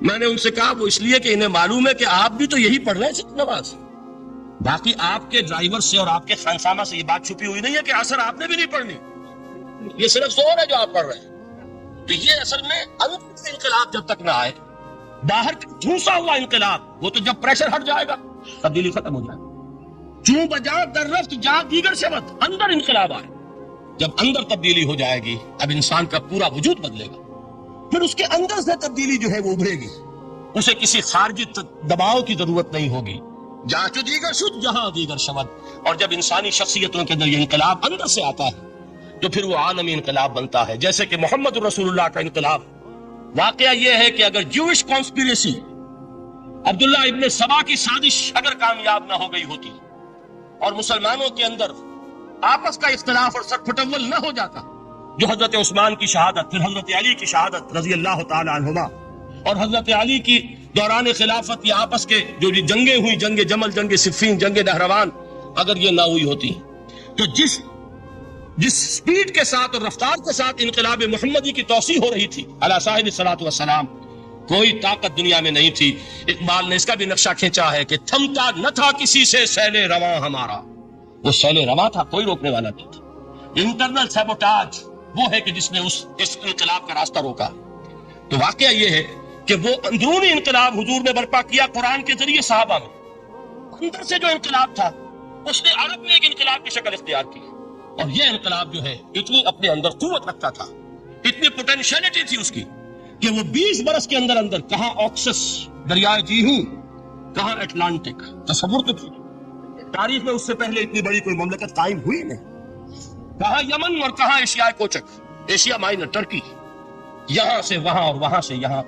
میں نے ان سے کہا وہ اس لیے کہ انہیں معلوم ہے کہ آپ بھی تو یہی پڑھ رہے ہیں نماز. باقی آپ کے ڈرائیور سے اور آپ کے خانسامہ سے یہ بات چھپی ہوئی نہیں ہے کہ اثر آپ نے بھی نہیں پڑھنی، یہ صرف زور ہے جو آپ پڑھ رہے ہیں. تو یہ اصل میں اندر سے انقلاب جب تک نہ آئے، باہر جھوسا ہوا انقلاب، وہ تو جب پریشر ہٹ جائے گا تبدیلی ختم ہو جائے گا. چوں بجاں در رفت جہاں دیگر شود، اندر انقلاب آئے. جب اندر تبدیلی ہو جائے گی اب انسان کا پورا وجود بدلے گا. پھر اس کے اندر سے تبدیلی جو ہے وہ ابھرے گی، اسے کسی خارجی دباؤ کی ضرورت نہیں ہوگی. جہاں چو دیگر شد جہاں دیگر شود. اور جب انسانی شخصیتوں کے اندر یہ انقلاب اندر سے آتا ہے تو پھر وہ عالمی انقلاب بنتا ہے. جیسے کہ محمد رسول اللہ کا انقلاب. واقعہ یہ ہے کہ اگر جوش کانسپیریسی، عبداللہ ابن سبا کی سازش اگر کامیاب نہ ہو گئی ہوتی اور مسلمانوں کے اندر آپس کا اختلاف اور سر پھٹول نہ ہو جاتا، جو حضرت عثمان کی شہادت، پھر حضرت علی کی شہادت رضی اللہ تعالی عنہما، اور حضرت علی کی دوران خلافت یہ آپس کے جو جنگیں ہوئی، جنگ جمل، جنگ صفین، جنگ نہروان، اگر یہ نہ ہوئی ہوتی تو جس سپیڈ کے ساتھ اور رفتار کے ساتھ انقلاب محمدی کی توسیع ہو رہی تھی علی صاحب الصلاۃ والسلام، کوئی طاقت دنیا میں نہیں تھی. اقبال نے اس کا بھی نقشہ کھینچا ہے کہ تھمتا نہ تھا کسی سے سیل رواں ہمارا. وہ سیل رواں تھا، کوئی روکنے والا نہیں تھا. انٹرنل سیبوٹاج وہ ہے کہ جس نے اس انقلاب کا راستہ روکا. تو واقعہ یہ ہے کہ وہ اندرونی انقلاب حضور نے برپا کیا قرآن کے ذریعے صحابہ میں. اندر سے جو انقلاب تھا اس نے عرب میں ایک انقلاب کی شکل اختیار کی، اور یہ انقلاب جو ہے اتنی اپنے اندر قوت رکھتا تھا اتنی پوٹینشیلٹی تھی اس کی کہ وہ 20 برس کے اندر اندر کہاں آکسس دریائے جیہو، کہاں اٹلانٹک، تصور تو کی تاریخ میں اس سے پہلے اتنی بڑی کوئی مملکت قائم ہوئی نہیں، کہاں یمن اور کہاں ایشیا کوچک، ایشیا مائنر ٹرکی، یہاں سے وہاں اور وہاں سے یہاں،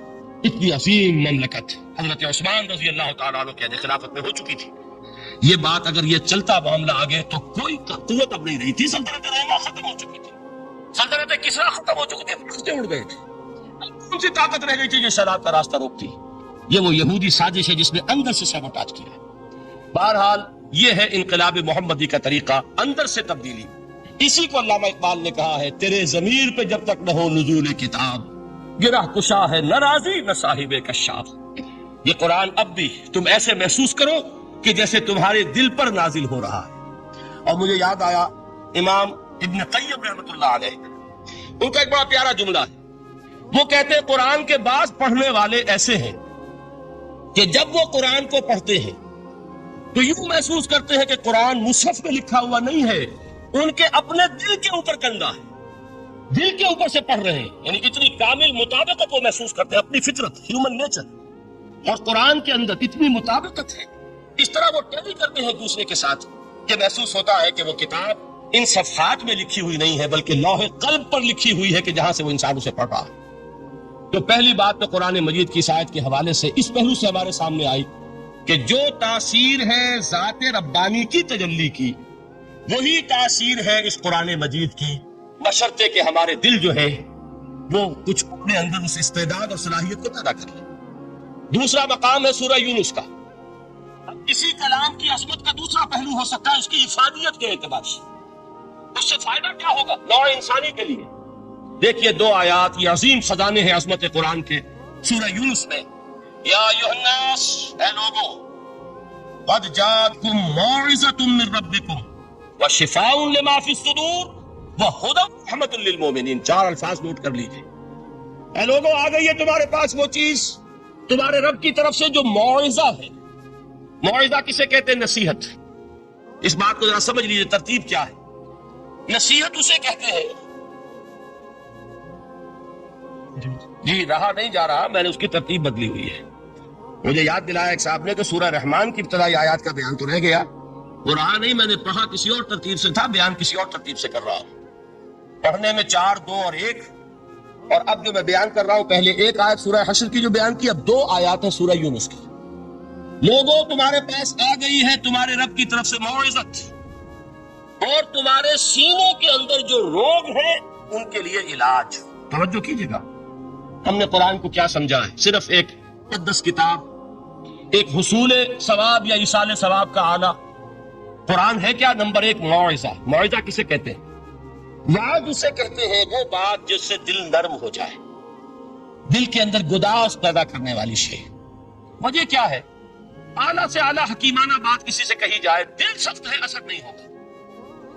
اتنی عظیم مملکت حضرت عثمان رضی اللہ تعالیٰ عنہ کے خلافت میں ہو چکی تھی۔ یہ بات اگر یہ چلتا معاملہ آگے تو کوئی قوت اب نہیں رہی تھی، سلطنت روما ختم ہو چکی تھی، سلطنت کسریٰ ختم ہو چکی تھی، فرشتے اڑ گئے تھے، کون سی طاقت رہ گئی تھی جو شراب کا راستہ روکتی؟ یہ وہ یہودی سازش ہے جس نے اندر سے سیبوٹاج کیا۔ بہرحال یہ ہے انقلاب محمدی کا طریقہ، اندر سے تبدیلی۔ اسی کو علامہ اقبال نے کہا ہے، تیرے ضمیر پہ جب تک نہ ہو نزول کتاب، گرہ کشا ہے نہ راضی نہ صاحب کشاف۔ یہ قرآن اب بھی تم ایسے محسوس کرو کہ جیسے تمہارے دل پر نازل ہو رہا ہے۔ اور مجھے یاد آیا امام ابن قیم رحمۃ اللہ علیہ، ان کا ایک بڑا پیارا جملہ ہے، وہ کہتے ہیں قرآن کے بعض پڑھنے والے ایسے ہیں کہ جب وہ قرآن کو پڑھتے ہیں تو یوں محسوس کرتے ہیں کہ قرآن مصحف میں لکھا ہوا نہیں ہے، ان کے اپنے دل کے اوپر کندہ ہے، دل کے اوپر سے پڑھ رہے ہیں، یعنی اتنی کامل مطابقت وہ محسوس کرتے ہیں، اپنی فطرت، ہیومن نیچر اور قرآن کے اندر اتنی مطابقت ہے، اس طرح وہ ٹیلی کرتے ہیں دوسرے کے ساتھ کہ محسوس ہوتا ہے کہ وہ کتاب ان صفحات میں لکھی ہوئی نہیں ہے بلکہ لوح قلب پر لکھی ہوئی ہے کہ جہاں سے وہ انسان اسے پڑھ رہا ہے۔ تو پہلی بات تو قرآن مجید کی آیت کے حوالے سے اس پہلو سے ہمارے سامنے آئی کہ جو تاثیر ہے ذات ربانی کی تجلی کی، وہی تاثیر ہے اس قرآن مجید کی، بشرطے کہ ہمارے دل جو ہے وہ کچھ اپنے اندر اس استعداد اور صلاحیت کو پیدا کر لے۔ دوسرا مقام ہے سورہ یونس کا۔ اب اسی کلام کی عظمت کا دوسرا پہلو ہو سکتا ہے اس کی افادیت کے اعتبار سے، اس سے فائدہ کیا ہوگا نوع انسانی کے لیے۔ دیکھیے 2 آیات، یہ عظیم خزانے ہیں عظمت قرآن کے، سورہ یونس میں، یا ایھا الناس، اے لوگو، قد جاءتکم موعظۃ من ربکم وشفاء لما فی الصدور وہدی ورحمۃ للمؤمنین۔ 4 الفاظ نوٹ کر لیجیے۔ اے لوگو، آ گئی ہے تمہارے پاس وہ چیز تمہارے رب کی طرف سے جو موعظہ ہے۔ موعظہ کسے کہتے ہیں؟ نصیحت۔ اس بات کو ذرا سمجھ لیجیے، ترتیب کیا ہے۔ نصیحت اسے کہتے ہیں، جی رہا نہیں جا رہا، میں نے اس کی ترتیب بدلی ہوئی ہے۔ مجھے یاد دلایا ایک صاحب نے کہ سورہ رحمان کی ابتدائی آیات کا بیان تو رہ گیا، وہ رہا نہیں، میں نے پڑھا کسی اور ترتیب سے تھا، بیان کسی اور ترتیب سے کر رہا ہوں۔ پڑھنے میں 4، 2 اور 1، اور اب جو میں بیان کر رہا ہوں، پہلے 1 آیت سورہ حشر کی جو بیان کی، اب 2 آیات ہیں سورہ یونس کی۔ لوگوں، تمہارے پاس آ گئی ہے تمہارے رب کی طرف سے موعظت، اور تمہارے سینوں کے اندر جو روگ ہیں ان کے لیے علاج۔ توجہ کیجیے گا، ہم نے قرآن کو کیا سمجھا ہے؟ صرف ایک مقدس کتاب، ایک حصول ثواب یا ایصال ثواب کا آلہ۔ قرآن ہے کیا؟ نمبر 1 موعظہ۔ موعظہ کسے کہتے ہیں؟ وعظ اسے کہتے ہیں وہ بات جس سے دل نرم ہو جائے، دل کے اندر گداز پیدا کرنے والی شے۔ وجہ کیا ہے؟ اعلیٰ سے اعلیٰ حکیمانہ بات کسی سے کہی جائے، دل سخت ہے، اثر نہیں ہوگا،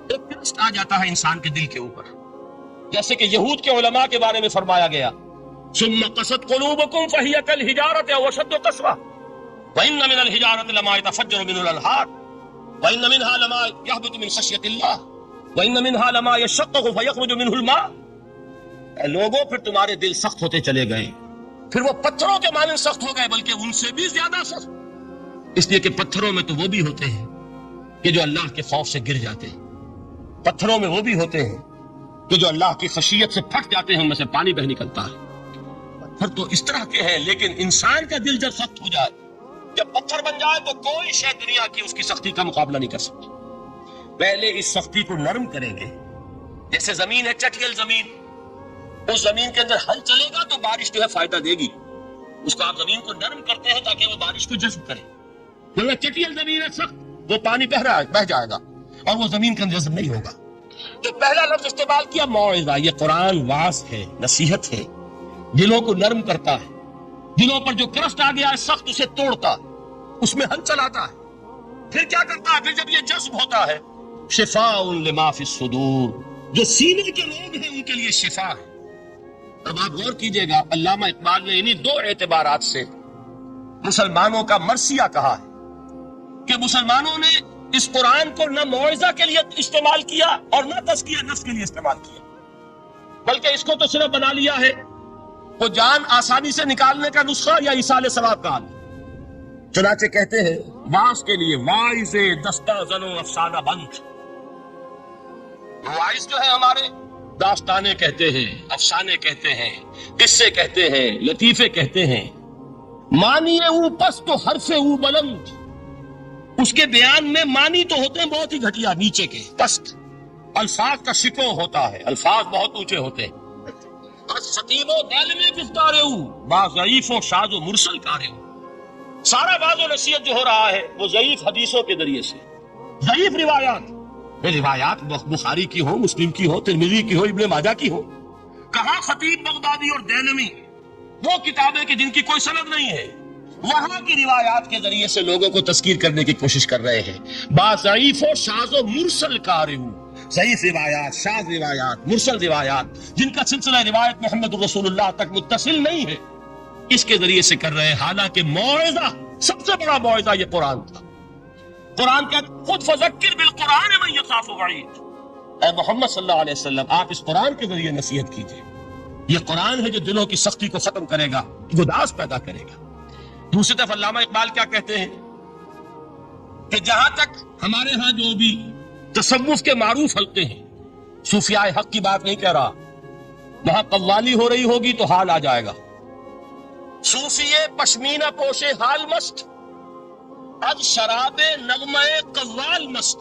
ایک ٹرسٹ آ جاتا ہے انسان کے دل کے اوپر، جیسے کہ یہود کے علماء کے بارے میں فرمایا گیا، ثم قست قلوبکم فہی کالحجارۃ او اشد قسوۃ وان من الحجارۃ لما يتفجر منه الانہار وان منها لما يهبط من خشیۃ اللہ وان منها لما يشقق فيخرج منه الماء۔ اے لوگوں، پھر تمہارے دل سخت ہوتے چلے گئے، پھر وہ پتھروں کے مانند سخت ہو گئے، بلکہ ان سے بھی زیادہ سخت، اس لیے کہ پتھروں میں تو وہ بھی ہوتے ہیں کہ جو اللہ کے خوف سے گر جاتے ہیں، پتھروں میں وہ بھی ہوتے ہیں کہ جو اللہ کی خشیت سے پھٹ جاتے ہیں، ان میں سے پانی بہ نکلتا ہے۔ پتھر تو اس طرح کے ہیں، لیکن انسان کا دل جب سخت ہو جائے، جب پتھر بن جائے، تو کوئی شے دنیا کی اس کی سختی کا مقابلہ نہیں کر سکتی۔ پہلے اس سختی کو نرم کریں گے، جیسے زمین ہے چٹیل زمین، اس زمین کے اندر ہل چلے گا تو بارش جو ہے فائدہ دے گی، اس کو آپ زمین کو نرم کرتے ہیں تاکہ وہ بارش کو جذب کرے، ورنہ چٹیل زمین ہے سخت، وہ پانی بہ جائے گا اور وہ زمین کے اندر جذب نہیں ہوگا۔ تو پہلا لفظ استعمال کیا موعظہ، یہ قرآن واعظ ہے، نصیحت ہے، دلوں کو نرم کرتا ہے، دلوں پر جو کرسٹ آ گیا ہے سخت اسے توڑتا، اس میں ہل چلاتا ہے۔ پھر کیا کرتا ہے؟ پھر جب یہ جذب ہوتا ہے، شفاء لما فی الصدور، جو سینے کے لوگ ہیں ان کے لیے شفا ہے۔ اب آپ غور کیجئے گا، علامہ اقبال نے انہی 2 اعتبارات سے مسلمانوں کا مرثیہ کہا ہے کہ مسلمانوں نے اس قرآن کو نہ موعظہ کے لیے استعمال کیا اور نہ تزکیہ نفس کے لیے استعمال کیا۔ بلکہ اس کو تو صرف بنا لیا ہے وہ جان آسانی سے نکالنے کا نسخہ یا ایصال ثواب کا عمل۔ چنانچہ کہتے ہیں واعظ کے لیے واعظ دستہ زن و افسانہ بند، واعظ جو ہے ہمارے داستانے کہتے ہیں، افسانے کہتے ہیں، قصے کہتے ہیں، لطیفے کہتے ہیں، معنی او پست و حرف او بلند، اس کے بیان میں معنی تو ہوتے ہیں بہت ہی گھٹیا، نیچے کے پست، الفاظ کا شکو ہوتا ہے، الفاظ بہت اونچے ہوتے ہیں۔ خطیب و دل میں گفتار او با ضعیف و شاذ و مرسل کار او، سارا باز و نصیحت جو ہو رہا ہے وہ ضعیف حدیثوں کے ذریعے سے، ضعیف روایات، روایات بخاری کی ہو، مسلم کی ہو، ترمذی کی ہو، ابن ماجہ کی ہو۔ کہاں خطیب بغدادی اور دینمی وہ کتابیں کہ جن کی کوئی سند نہیں ہے، وہاں کی روایات کے ذریعے سے لوگوں کو تذکیر کرنے کی کوشش کر رہے ہیں۔ با ضعیف و شاذ و مرسل کار او، ضعیف روایات، شاذ روایات، مرسل روایات جن کا سلسلہ روایت محمد رسول اللہ تک متصل نہیں ہے، اس کے ذریعے سے کر رہے ہیں۔ حالانکہ موعظہ، سب سے بڑا موعظہ یہ قرآن تھا۔ قرآن کا خود فذکر بالقرآن من یخاف وعید، اے محمد صلی اللہ علیہ وسلم آپ اس قرآن کے ذریعے نصیحت کیجئے، یہ قرآن ہے جو دلوں کی سختی کو ختم کرے گا، گداز پیدا کرے گا۔ دوسری طرف علامہ اقبال کیا کہتے ہیں کہ جہاں تک ہمارے ہاں جو بھی تصوف کے معروف حلقے ہیں، صوفیاء حق کی بات نہیں کہہ رہا، وہاں قوالی ہو رہی ہوگی تو حال آ جائے گا۔ صوفی پشمینہ پوش حال مست، از شراب نغمہ قوال مست،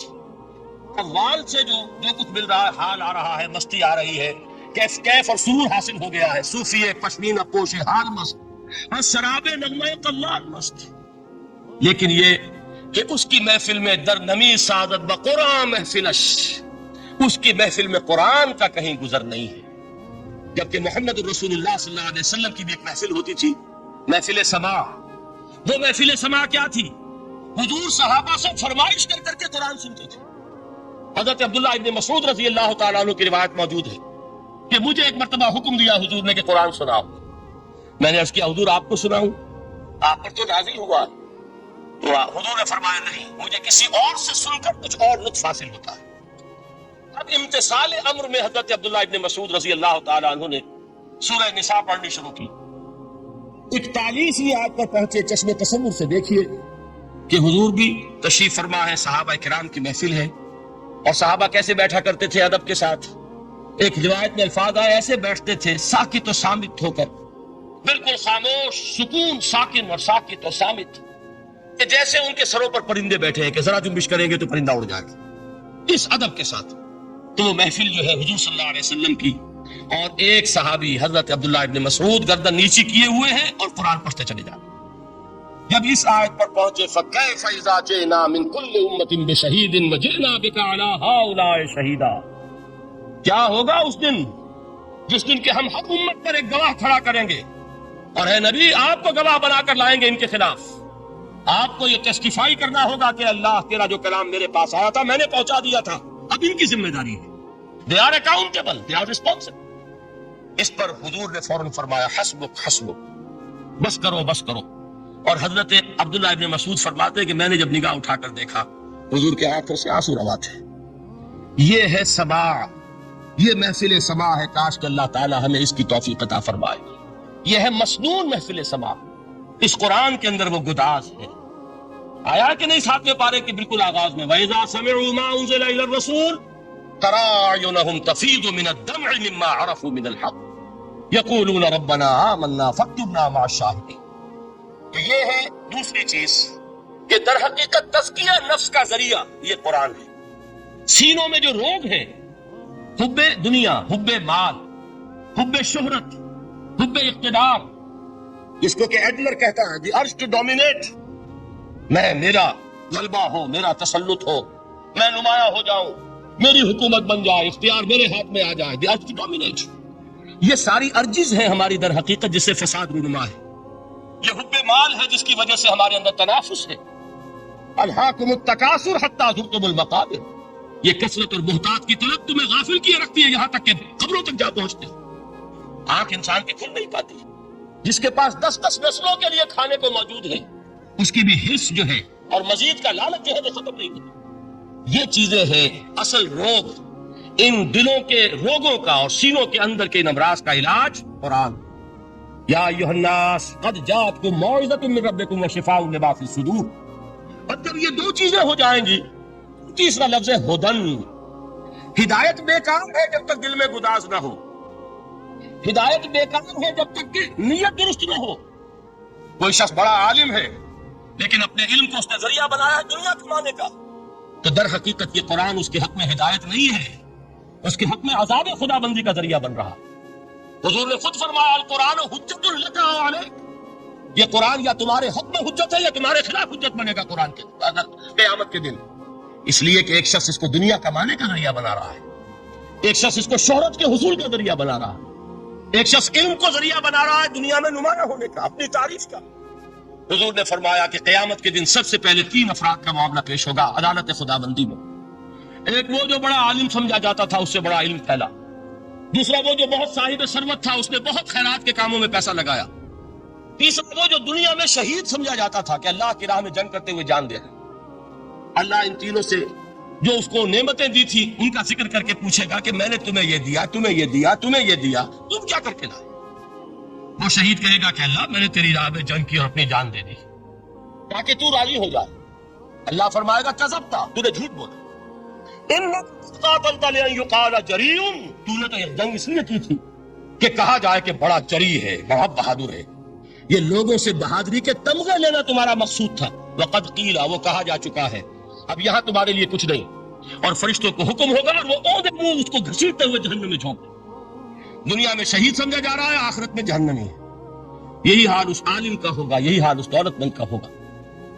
قوال سے جو کچھ مل رہا ہے، حال آ رہا ہے، مستی آ رہی ہے، کیف اور سرور حاصل ہو گیا ہے۔ صوفی پشمینہ پوش حال مست، از شراب نغمہ قوال مست۔ لیکن یہ کہ اس کی محفل میں در نمی سعادت بقرآن محفلش، اس کی محفل میں قرآن کا کہیں گزر نہیں ہے۔ جبکہ محمد رسول اللہ صلی اللہ علیہ وسلم کی بھی ایک محفل ہوتی تھی، محفل سماع۔ وہ محفل سماع کیا تھی؟ حضور صحابہ سے فرمائش کر کر کے قرآن سنتے تھے۔ حضرت عبداللہ ابن مسعود رضی اللہ تعالیٰ عنہ کی روایت موجود ہے کہ مجھے ایک مرتبہ حکم دیا حضور نے کہ قرآن سناؤ۔ میں نے عرض کیا حضور آپ کو سناؤں؟ آپ پر تو نازل ہوا۔ تو حضور نے فرمایا نہیں، مجھے کسی اور سے سن کر کچھ اور لطف حاصل ہوتا ہے۔ اب امتثال امر میں حضرت عبداللہ ابن مسعود رضی اللہ تعالیٰ عنہ نے سورہ نساء پڑھنی شروع کی۔ 41ویں آیت پر پہنچے، چشم تصور سے دیکھیے کہ حضور بھی تشریف فرما ہے، صحابہ کرام کی محفل ہے، اور صحابہ کیسے بیٹھا کرتے تھے ادب کے ساتھ۔ ایک روایت میں الفاظ آئے ایسے بیٹھتے تھے ساکت و صامت ہو کر، بالکل خاموش، سکون، ساکن اور ساکت و صامت، کہ جیسے ان کے سروں پر پرندے بیٹھے ہیں کہ ذرا جنبش کریں گے تو پرندہ اڑ جائے گا، اس ادب کے ساتھ۔ تو وہ محفل جو ہے حضور صلی اللہ علیہ وسلم کی، اور ایک صحابی حضرت عبداللہ ابن مسعود گردن نیچی کیے ہوئے ہیں اور قرآن پڑھتے چلے جا رہے ہیں۔ جب اس آیت پر پہنچے فَكَيْفَ إِذَا جِئْنَا مِن كُلِّ أُمَّةٍ بِشَهِيدٍ وَجِئْنَا بِكَ عَلَىٰ هَٰؤُلَاءِ شَهِيدًا، کیا ہوگا اس دن جس دن کہ ہم ہر امت پر ایک گواہ کھڑا کریں گے، اور اے نبی آپ کو گواہ بنا کر لائیں گے ان کے خلاف۔ آپ کو یہ ٹیسٹیفائی کرنا ہوگا کہ اللہ تیرا جو کلام میرے پاس آیا تھا میں نے پہنچا دیا تھا، اب ان کی ذمہ داری ہے، they are accountable, they are responsible۔ اس پر حضور نے فوراً فرمایا حسبک حسبک، بس کرو بس کرو۔ اور حضرت عبداللہ ابن مسعود فرماتے ہیں کہ میں نے جب نگاہ اٹھا کر دیکھا حضور کے آنکھوں سے آنسو روا تھے۔ یہ ہے سماع، یہ محفل سماع ہے، کاش کہ اللہ تعالی ہمیں اس کی توفیق عطا فرمائے۔ یہ ہے مسنون محفل سماع، اس قرآن کے اندر وہ گداز ہے۔ آیا کہ نہیں 7ویں پارے کے بالکل آغاز میں وَإِذَا سَمِعُوا مَا أُنزِلَ إِلَى الرَّسُولِ تَرَىٰ أَعْيُنَهُمْ تَفِيضُ مِنَ الدَّمْعِ مِمَّا عَرَفُوا مِنَ الْحَقِّ يَقُولُونَ رَبَّنَا آمَنَّا فَاكْتُبْنَا مَعَ الشَّاهِدِينَ۔ تو یہ ہے دوسری چیز کہ در حقیقت تزکیہ نفس کا ذریعہ یہ قرآن ہے۔ سینوں میں جو روگ ہیں، حب دنیا، حب مال، حب شہرت، حب اقتدار، جس کو کہ ایڈلر کہتا ہے دی ارج ٹو ڈومینیٹ، میں میرا غلبہ ہو، میرا تسلط ہو، میں نمایاں ہو جاؤں، میری حکومت بن جائے، اختیار میرے ہاتھ میں آ جائے، دی ارج ٹو ڈومینیٹ، یہ ساری ارجز ہیں ہماری در حقیقت جس سے فساد رونما ہے۔ یہ حب مال ہے جس کی وجہ سے ہمارے اندر تنافس ہے۔ الہاکم التکاثر حتی زرتم المقابر، یہ کثرت اور بہتات کی طلب تمہیں غافل کیے رکھتی ہے یہاں تک کہ قبروں تک جا پہنچتے ہو۔ آنکھ انسان کی کھل نہیں پاتی، جس کے پاس 10 نسلوں کے لیے کھانے کو موجود ہے، اس کی بھی حرص جو ہے اور مزید کا لالچ جو ہے وہ ختم نہیں ہوتی۔ یہ چیزیں ہیں اصل روگ، ان دلوں کے روگوں کا اور سینوں کے اندر کے ان امراض کا علاج قرآن. یا ایھا الناس قد جاءتکم موعظۃ من ربکم وشفاء لما فی الصدور. اور جب یہ دو چیزیں ہو جائیں گی، تیسرا لفظ ہے ہدن. ہدایت بیکار ہے جب تک دل میں گداز نہ ہو. ہدایت بیکار ہے جب تک کہ نیت درست نہ ہو. کوئی شخص بڑا عالم ہے لیکن اپنے علم کو اس نے ذریعہ بنایا ہے دنیا کمانے کا، تو در حقیقت یہ قرآن اس کے حق میں ہدایت نہیں ہے، اس کے حق میں عذاب خدا بندی کا ذریعہ بن رہا. حضور نے خود فرمایا القرآن حجت لک علیک. یہ قرآن یا تمہارے حق میں حجت ہے یا تمہارے خلاف حجت بنے گا قرآن کے قیامت کے دن. اس لیے کہ ایک شخص اس کو دنیا کمانے کا ذریعہ بنا رہا ہے، ایک شخص اس کو شہرت کے حصول کا ذریعہ بنا رہا ہے، ایک شخص علم کو ذریعہ بنا رہا ہے دنیا میں نمایاں ہونے کا، اپنی تعریف کا. حضور نے فرمایا کہ قیامت کے دن سب سے پہلے 3 افراد کا معاملہ پیش ہوگا عدالت خدا بندی میں. ایک وہ جو بڑا عالم سمجھا جاتا تھا، اس سے بڑا علم پھیلا. دوسرا وہ جو بہت صاحب ثروت تھا، اس نے بہت خیرات کے کاموں میں پیسہ لگایا. تیسرا وہ جو دنیا میں شہید سمجھا جاتا تھا کہ اللہ کی راہ میں جنگ کرتے ہوئے جان دے دے. اللہ ان تینوں سے جو اس کو نعمتیں دی تھی ان کا ذکر کر کے پوچھے گا کہ میں نے تمہیں یہ دیا، تمہیں یہ دیا، تمہیں یہ دیا، تم کیا کر کے لائے؟ وہ شہید کہے گا کہ اللہ میں نے تیری راہ میں جنگ کی اور اپنی جان دے دی تاکہ تو راضی ہو جائے. اللہ فرمائے گا کذبتا، تو نے جھوٹ بولا. قاتلت لأن يقال جریء، تو نے تو یہ جنگ اس لیے کی تھی کہ کہا جائے کہ بڑا جری ہے، بڑا بہادر ہے. یہ لوگوں سے بہادری کے تمغے لینا تمہارا مقصود تھا. وقد قیل، وہ کہا جا چکا ہے، اب یہاں تمہارے لیے کچھ نہیں. اور فرشتوں کو حکم ہوگا اور وہ اونھے منہ اس کو گھسیٹتے ہوئے جہنم میں جھونک دیں. دنیا میں شہید سمجھا جا رہا ہے، آخرت میں جہنمی ہے. یہی حال اس عالم کا ہوگا، یہی حال اس دولت مند کا ہوگا.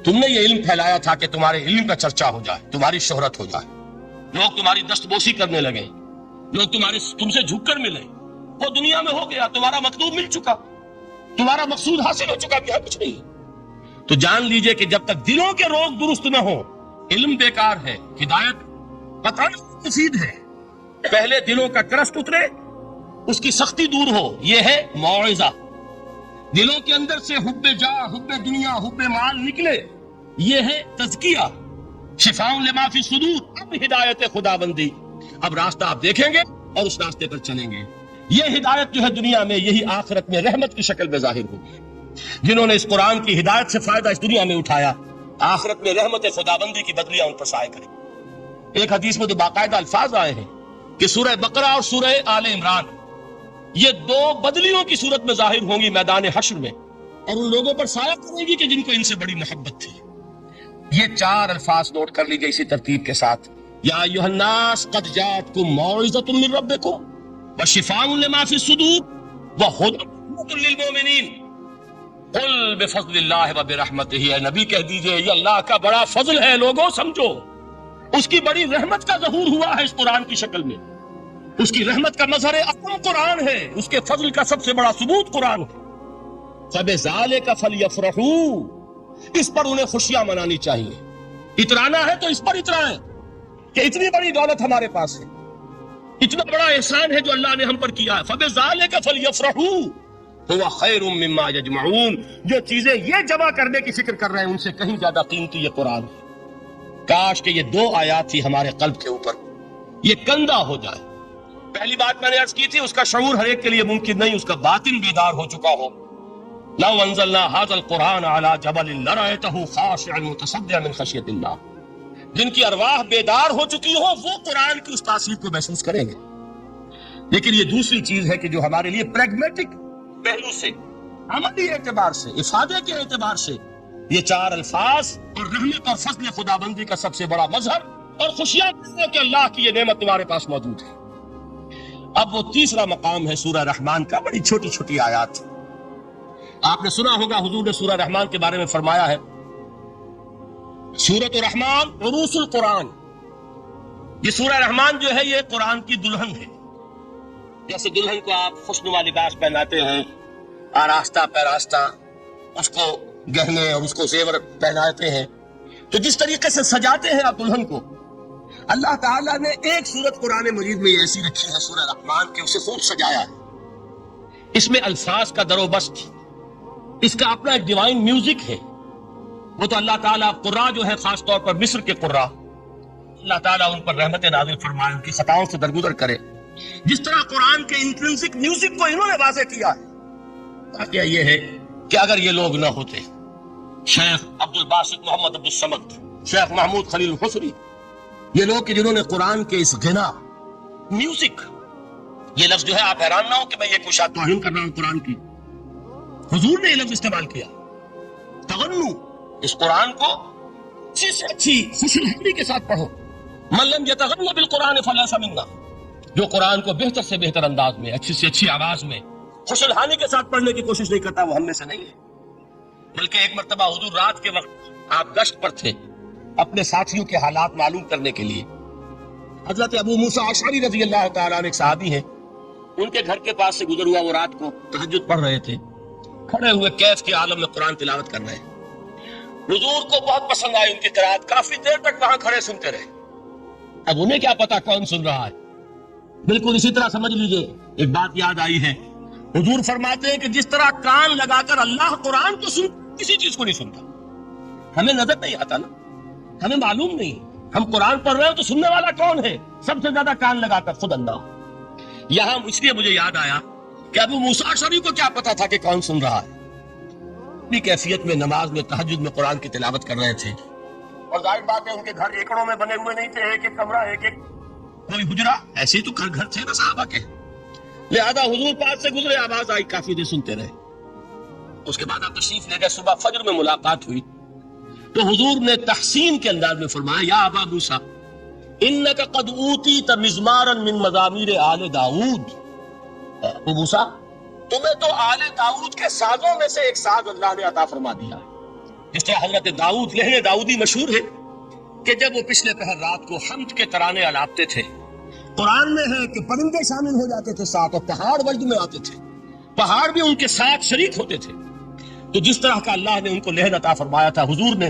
تم نے یہ علم پھیلایا تھا کہ تمہارے علم کا چرچا ہو جائے، تمہاری شہرت ہو جائے، لوگ تمہاری دستبوسی کرنے لگے، لوگ تم سے جھک کر ملے. وہ دنیا میں ہو گیا، تمہارا مطلوب مل چکا، تمہارا مقصود حاصل ہو چکا کہ کچھ نہیں. تو جان لیجئے کہ جب تک دلوں کے روگ درست نہ ہو، علم بیکار ہے، ہدایت قطعاً مفید ہے. پہلے دلوں کا کرست اترے، اس کی سختی دور ہو، یہ ہے موعظہ. دلوں کے اندر سے حب جاہ، حب دنیا، حب مال نکلے، یہ ہے تزکیہ. شفاء لما فی الصدور، اب ہدایت خدا بندی. اب راستہ آپ دیکھیں گے اور اس راستے پر چلیں گے. یہ ہدایت جو ہے دنیا میں، یہی آخرت میں رحمت کی شکل میں ظاہر ہوگی. جنہوں نے اس قرآن کی ہدایت سے فائدہ اس دنیا میں اٹھایا، آخرت میں رحمت خدا بندی کی بدلیاں ان پر سائے کریں. ایک حدیث میں تو باقاعدہ الفاظ آئے ہیں کہ سورہ بقرہ اور سورہ آل عمران یہ 2 بدلیوں کی صورت میں ظاہر ہوں گی میدان حشر میں، اور ان لوگوں پر سایہ کریں گی کہ جن کو ان سے بڑی محبت تھی. یہ 4 الفاظ نوٹ کر لیجئے اسی ترتیب کے ساتھ. یا ایھا الناس قد جاءتکم موعظۃ من ربکم وشفاء لما فی الصدور وہدی للمؤمنین. قل بفضل اللہ وبرحمتہ، اے نبی کہہ دیجئے یہ اللہ کا بڑا فضل ہے، لوگوں سمجھو. اس کی بڑی رحمت کا ظہور ہوا ہے اس قرآن کی شکل میں. اس کی رحمت کا مظہر اعظم قرآن ہے، اس کے فضل کا سب سے بڑا ثبوت قرآن ہے. فبذالک فلیفرحوا، اس پر انہیں خوشیاں منانی چاہیے. اترانا ہے تو اس پر اترائیں کہ اتنی بڑی دولت ہمارے پاس ہے، اتنا بڑا احسان ہے جو اللہ نے ہم پر کیا ہے. فبذالک فلیفرحوا هو خیر مما یجمعون. جو چیزیں یہ جمع کرنے کی فکر کر رہے ہیں ان سے کہیں زیادہ قیمتی یہ قرآن ہے. کاش کہ یہ 2 آیات تھی ہمارے قلب کے اوپر، یہ کندہ ہو جائے. پہلی بات میں نے عرض کی تھی، اس کا شعور ہر ایک کے لیے ممکن نہیں، اس کا باطن بیدار ہو چکا ہو. لو انزلنا هذا القرآن على جبل لرأيته خاشعا متصدعا من خشية اللہ. جن کی ارواح بیدار ہو چکی ہو وہ قرآن کی اس تاثیر کو محسوس کریں گے. لیکن یہ دوسری چیز ہے کہ جو ہمارے لیے پریگمیٹک پہلو سے، عملی اعتبار سے، افادے کے اعتبار سے یہ 4 الفاظ اور رحمت اور فضل خدا بندی کا سب سے بڑا مظہر اور خوشیاں کہ اللہ کی یہ نعمت تمہارے پاس موجود ہے. اب وہ تیسرا مقام ہے سورہ رحمان کا، بڑی چھوٹی چھوٹی آیات. آپ نے سنا ہوگا حضور نے سورہ رحمان کے بارے میں فرمایا ہے، سورۃ الرحمان عروس القرآن. یہ سورہ رحمان جو ہے یہ قرآن کی دلہن ہے. جیسے دلہن کو آپ خوشنما لباس پہناتے ہیں، آراستہ پیراستہ، اس کو گہنے اور اس کو زیور پہناتے ہیں، تو جس طریقے سے سجاتے ہیں آپ دلہن کو، اللہ تعالیٰ نے ایک سورت قرآن مجید میں ایسی رکھی ہے سورہ رحمان کہ اسے خوب سجایا ہے. اس میں الفاظ کا در و بست، اس کا اپنا ایک ڈیوائن میوزک ہے. وہ تو اللہ تعالیٰ قراء جو ہے خاص طور پر مصر کے قراء، اللہ تعالیٰ ان پر رحمت نازل فرمائے، ان کی خطاؤں سے درگزر کرے. جس طرح قرآن کے انٹرنسک میوزک کو انہوں نے واضح کیا ہے. واقعہ یہ ہے کہ اگر یہ لوگ نہ ہوتے، شیخ عبد الباسط محمد عبد الصمد، شیخ محمود خلیل الحصری، یہ لوگ کہ جنہوں نے قرآن کے اس غنا میوزک، یہ لفظ جو ہے آپ حیران نہ ہو کہ میں یہ کچھ توہین کر رہا ہوں قرآن کی، حضور نے یہ لفظ استعمال کیا، تغنو، اس قرآن کو اچھی سے اچھی خوش الحمدی کے ساتھ پڑھو. من لم یتغن بالقرآن فلیس منا، جو قرآن کو بہتر سے بہتر انداز میں، اچھی سے اچھی آواز میں، خوش الحانی کے ساتھ پڑھنے کی کوشش نہیں کرتا، وہ ہم میں سے نہیں ہے. بلکہ ایک مرتبہ حضور رات کے وقت آپ گشت پر تھے اپنے ساتھیوں کے حالات معلوم کرنے کے لیے. حضرت ابو موسیٰ اشعری رضی اللہ تعالیٰ عنہ ایک صحابی ہیں، ان کے گھر کے پاس سے گزر ہوا، وہ رات کو تہجد پڑھ رہے تھے، کھڑے ہوئے کیف کے عالم میں قرآن تلاوت کر رہے ہیں. حضور کو بہت پسند آئی ان کی قرات، کافی دیر تک وہاں کھڑے سنتے رہے. اب انہیں کیا پتا کون سن رہا ہے. بالکل اسی طرح سمجھ لیجئے ایک بات یاد آئی ہے، حضور فرماتے ہیں کہ جس طرح کان لگا کر اللہ قرآن کو سن، کسی چیز کو نہیں سنتا. ہمیں نظر نہیں آتا نا، ہمیں معلوم نہیں، ہم قرآن پڑھ رہے ہیں تو سننے والا کون ہے؟ سب سے زیادہ کان لگا کر خود اللہ. یہاں اس لیے مجھے یاد آیا کہ ابو موسیٰ اشعری کو کیا پتا تھا کہ کون سن رہا ہے. اپنی کیفیت میں نماز میں تہجد میں قرآن کی تلاوت کر رہے تھے، اور ظاہر بات ہے ان کے گھر ایکڑوں میں بنے ہوئے نہیں تھے، ایک ایک کمرہ، ایک ایک کوئی حجرا، ایسے ہی تو گھر تھے نا صحابہ کے. لہذا حضور پاس سے گزرے، آواز آئی، کافی دیر سنتے رہے. اس کے بعد آپ تشریف لے گئے، صبح فجر میں ملاقات ہوئی تو حضور نے تحسین کے انداز میں فرمایا، یا ابا موسیٰ انک قد اوتیت مزمارا من مزامیر آل داؤد. ابو موسیٰ تمہیں تو آل داؤد کے سازوں میں سے ایک ساز اللہ نے عطا فرما دیا. جس طرح حضرت داؤد، لہن داؤدی مشہور ہے کہ جب وہ پچھلے پہر رات کو حمد کے ترانے الاپتے تھے، قرآن میں ہے کہ پرندے شامل ہو جاتے تھے ساتھ، اور پہاڑ وجد میں آتے تھے، پہاڑ بھی ان کے ساتھ شریک ہوتے تھے. تو جس طرح کا اللہ نے ان کو لہن عطا فرمایا تھا، حضور نے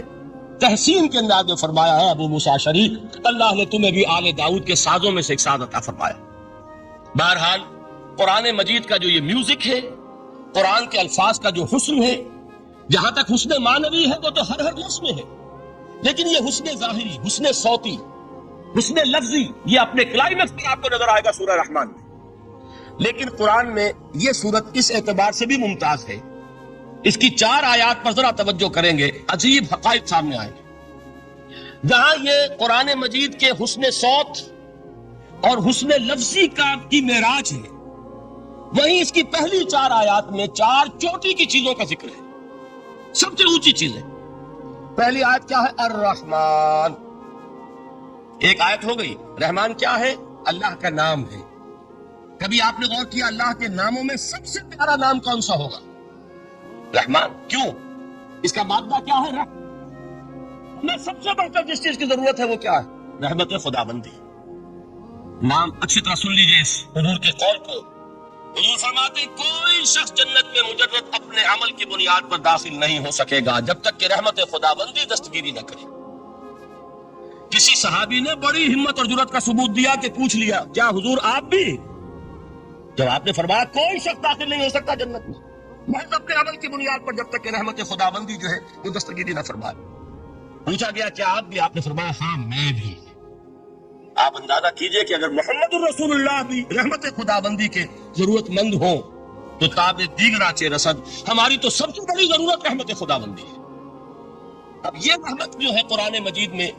تحسین کے انداز میں فرمایا ہے، ابو موسیٰ اشعری اللہ نے تمہیں بھی آل داؤد کے سازوں میں سے ایک ساز عطا فرمایا. بہرحال قرآن مجید کا جو یہ میوزک ہے، قرآن کے الفاظ کا جو حسن ہے، جہاں تک حسن معنوی ہے وہ تو ہر لفظ میں ہے، لیکن یہ حسن ظاہری، حسن صوتی، حسن لفظی، یہ اپنے کلائمیکس پر آپ کو نظر آئے گا سورہ رحمان میں. لیکن قرآن میں یہ سورت اس اعتبار سے بھی ممتاز ہے، اس کی 4 آیات پر ذرا توجہ کریں گے، عجیب حقائق سامنے آئیں گے. جہاں یہ قرآن مجید کے حسن صوت اور حسن لفظی کی معراج ہے، وہیں اس کی پہلی 4 آیات میں 4 چوٹی کی چیزوں کا ذکر ہے، سب سے اونچی چیزیں. پہلی آیت کیا ہے؟ الرحمن. ایک آیت ہو گئی. رحمان کیا ہے؟ اللہ کا نام ہے. کبھی آپ نے غور کیا اللہ کے ناموں میں سب سے پیارا نام کون سا ہوگا؟ رحمان. کیوں؟ اس کا مادہ کیا ہے؟ ہمیں سب سے بڑھ کر جس چیز کی ضرورت ہے وہ کیا ہے؟ رحمت خداوندی. نام اچھی طرح سن لیجئے اس حضور کے قول کو. حضور فرماتے ہیں کوئی شخص جنت میں مجرد اپنے عمل کی بنیاد پر داخل نہیں ہو سکے گا جب تک کہ رحمت خداوندی دستگیری نہ کرے. کسی صحابی نے بڑی ہمت اور جرأت کا ثبوت دیا کہ پوچھ لیا، کیا حضور آپ بھی؟ جب آپ نے فرمایا کوئی شخص داخل نہیں ہو سکتا جنت میں محض اپنے عمل کی بنیاد پر جب تک کہ رحمت خداوندی جو ہے وہ دستگیری نہ فرمائے. پوچھا گیا کیا آپ بھی؟ آپ نے فرمایا ہاں میں بھی. آپ اندازہ کیجئے کہ اگر محمد الرسول اللہ بھی رحمت خداوندی کے ضرورت مند ہوں تو تاب دیگراچے رسد ہماری تو سب سے بڑی ضرورت رحمت خداوندی ہے. اب یہ رحمت جو ہے قرآن مجید میں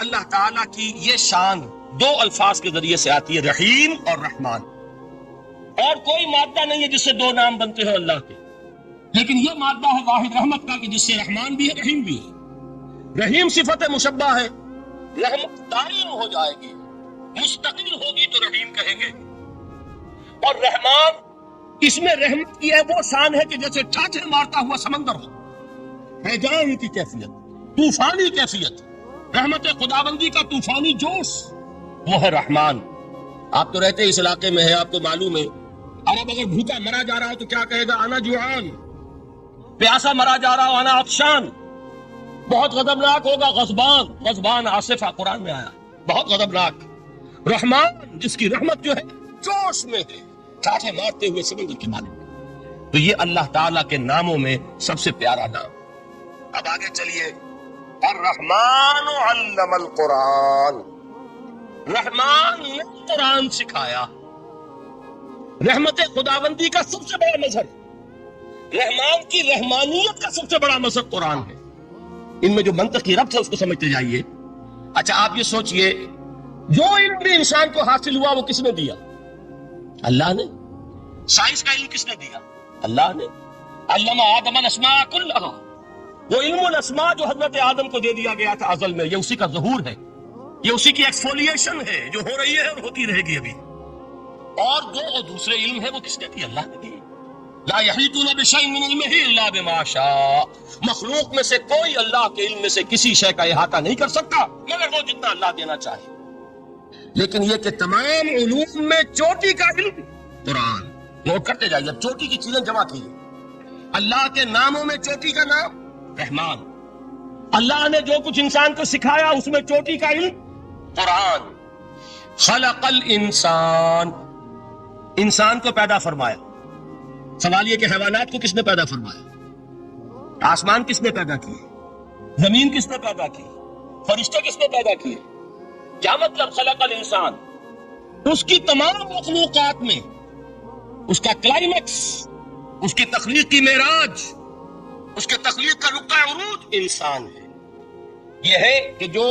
اللہ تعالیٰ کی یہ شان 2 الفاظ کے ذریعے سے آتی ہے، رحیم اور رحمان. اور کوئی مادہ نہیں ہے جس سے 2 نام بنتے ہو اللہ کے، لیکن یہ مادہ ہے واحد رحمت کا کہ جس سے رحمان بھی ہے رحیم بھی ہے. رحیم صفت مشبہ ہے، رحمت دائم ہو جائے گی، مستقل ہوگی تو رحیم کہیں گے. اور رحمان، اس میں رحمت کی ہے وہ شان ہے کہ جیسے ٹھاٹھے مارتا ہوا سمندر ہو، ہیجان کی کیفیت، طوفانی کیفیت، رحمت خداوندی کا طوفانی جوش، وہ ہے رحمان. آپ تو رہتے اس علاقے میں ہے، آپ کو معلوم ہے عرب اگر بھوکا مرا جا رہا ہو تو کیا کہے گا؟ انا جوعان. پیاسا مرا جا رہا ہو انا عطشان. بہت غضبناک ہوگا غضبان. غضبان آصفہ قرآن میں آیا، بہت غضبناک. رحمان جس کی رحمت جو ہے جوش میں ہے، ٹھاٹھے مارتے ہوئے سمندر کے مالک. تو یہ اللہ تعالیٰ کے ناموں میں سب سے پیارا نام. اب آگے چلیے، الرحمن علم القرآن. رحمان نے قرآن سکھایا. رحمت خداوندی کا سب سے بڑا مظہر، رحمان کی رحمانیت کا سب سے بڑا مظہر قرآن ہے. ان میں جو منطقی ربط ہے اس کو سمجھتے جائیے. اچھا آپ یہ سوچئے، جو علم بھی انسان کو حاصل ہوا وہ کس نے دیا؟ اللہ نے. سائنس کا علم کس نے دیا؟ اللہ نے. علم آدم الاسماء کلھا، وہ علم الاسماء جو حضرت آدم کو دے دیا گیا تھا ازل میں، یہ اسی کا ظہور ہے، یہ اسی کی ایکسفولیشن ہے جو ہو رہی ہے اور ہوتی رہے گی ابھی. اور جو دوسرے علم ہے وہ کس نے دی؟ اللہ نے دی. لا یحیطون بشیء من علمہ الا بما شاء، مخلوق میں سے کوئی اللہ کے علم میں سے کسی شے کا احاطہ نہیں کر سکتا مگر وہ جتنا اللہ دینا چاہے. لیکن یہ کہ تمام علوم میں چوٹی کا علم قرآن. نوٹ کرتے جائیے، اب چوٹی کی چیزیں جمع کیجیے. اللہ کے ناموں میں چوٹی کا نام رحمان. اللہ نے جو کچھ انسان کو سکھایا اس میں چوٹی کا علم قرآن. خلق الانسان، انسان کو پیدا فرمایا. سوال یہ کہ حیوانات کو کس نے پیدا فرمایا؟ آسمان کس نے پیدا کیے؟ زمین کس نے پیدا کی؟ فرشتے کس نے پیدا کیے؟ کیا مطلب خلق الانسان؟ اس کی تمام مخلوقات میں اس کا کلائمیکس، اس کی تخلیق کی معراج، اس کے تخلیق کا نقطہ عروج انسان ہے. یہ ہے کہ جو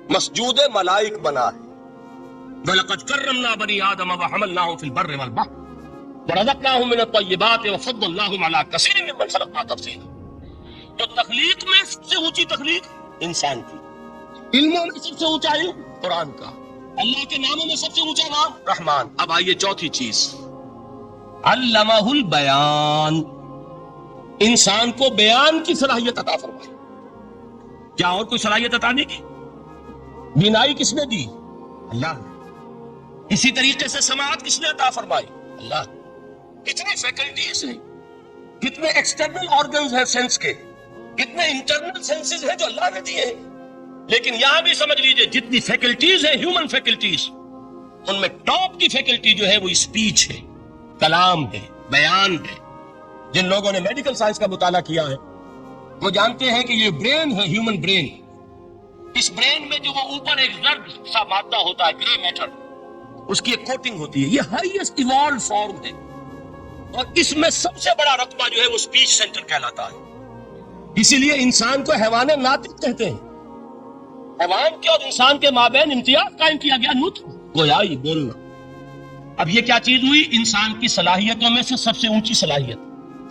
مسجود ملائک بنا ہے. وَلَقَدْ كَرَّمْنَا بَنِي آدَمَ وَحَمَلْنَاهُمْ فِي الْبَرِّ وَالْبَحْرِ وَرَزَقْنَاهُمْ مِنَ الطَّيِّبَاتِ وَفَضَّلْنَاهُمْ عَلَىٰ كَثِيرٍ مِّمَّنْ خَلَقْنَا تَفْضِيلًا. تو تخلیق میں سب سے اونچی تخلیق انسان کی، علموں میں سب سے اونچا علم قرآن کا، اللہ کے ناموں میں سب سے اونچا نام رحمان. اب آئیے چوتھی چیز، علمہ البیان، انسان کو بیان کی صلاحیت عطا فرمائی. کیا اور کوئی صلاحیت عطا نہیں کی؟ بینائی کس نے دی؟ اللہ نے. اسی طریقے سے سماعت کس نے عطا فرمائی؟ اللہ نے. کتنے فیکلٹیز ہیں، کتنے ایکسٹرنل آرگنز ہیں سینس کے، کتنے انٹرنل سینسز ہیں جو اللہ نے دیے ہیں. لیکن یہاں بھی سمجھ لیجئے جتنی فیکلٹیز ہیں ہیومن فیکلٹیز، ان میں ٹاپ کی فیکلٹی جو ہے وہ اسپیچ ہے، کلام ہے، بیان ہے. جن لوگوں نے میڈیکل سائنس کا مطالعہ کیا ہے وہ جانتے ہیں کہ یہ برین ہے، ہیومن برین. اس برین میں جو وہ اوپر ایک زرد سا مادہ ہوتا ہے، گرے میٹر، اس کی ایک کوٹنگ ہوتی ہے. یہ ہائیسٹ ایوالوڈ فارم ہے اور اس میں سب سے بڑا رقبہ جو ہے وہ اسپیچ سینٹر کہلاتا ہے. اسی لیے انسان کو حیوان ناطق کہتے ہیں. حیوان کے اور انسان کے مابین امتیاز قائم کیا گیا، نطق، گویائی، بولنا. اب یہ کیا چیز ہوئی؟ انسان کی صلاحیتوں میں سے سب سے اونچی صلاحیت.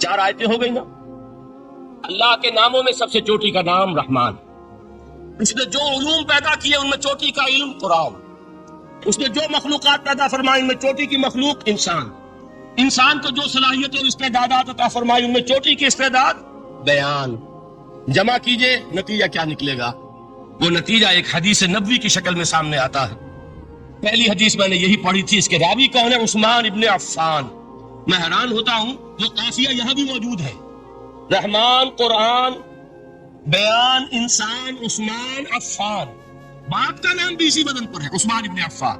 4 آیتیں ہو گئی نا. اللہ کے ناموں میں سب سے چوٹی کا نام رحمان. اس نے جو علوم پیدا کیے ان میں چوٹی کا علم قرآن. اس نے جو مخلوقات پیدا فرمائی ان میں چوٹی کی مخلوق انسان. انسان کو جو صلاحیت اور استعدادات عطا فرمائی ان میں چوٹی کی استعداد بیان. جمع کیجئے، نتیجہ کیا نکلے گا؟ وہ نتیجہ ایک حدیث نبوی کی شکل میں سامنے آتا ہے. پہلی حدیث میں نے یہی پڑھی تھی، اس کے راوی کون ہے؟ عثمان ابن عفان. میں حیران ہوتا ہوں وہ قافیہ یہاں بھی موجود ہے. رحمان، قرآن، بیان، انسان، عثمان، عفان. باپ کا نام بھی اسی وزن پر ہے، عثمان ابن عفان.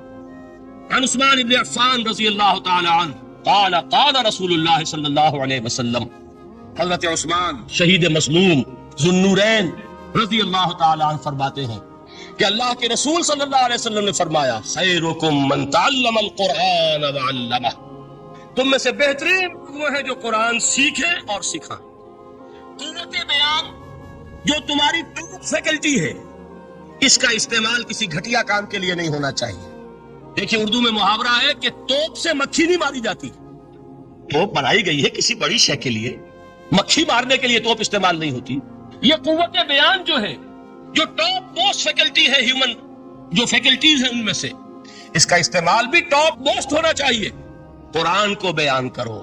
عن عثمان ابن عفان رضی اللہ تعالی عنہ قال قال رسول اللہ صلی اللہ علیہ وسلم. حضرت عثمان شہید مظلوم ذو النورین رضی اللہ تعالی عنہ فرماتے ہیں کہ اللہ کے رسول صلی اللہ علیہ وسلم نے فرمایا، خیرکم من تعلم القرآن وعلمہ. تم میں سے بہترین وہ ہے جو قرآن سیکھے اور سکھائے. قوت بیان جو تمہاری ٹاپ فیکلٹی ہے، اس کا استعمال کسی گھٹیا کام کے لیے نہیں ہونا چاہیے. دیکھیں اردو میں محاورہ ہے کہ توپ سے مکھی نہیں ماری جاتی. توپ بنائی گئی ہے کسی بڑی شے کے لیے، مکھی مارنے کے لیے توپ استعمال نہیں ہوتی. یہ قوت بیان جو ہے، جو ٹاپ موسٹ فیکلٹی ہے ہیومن، جو فیکلٹیز ہیں ان میں سے، اس کا استعمال بھی ٹاپ موسٹ ہونا چاہیے. قرآن کو بیان کرو.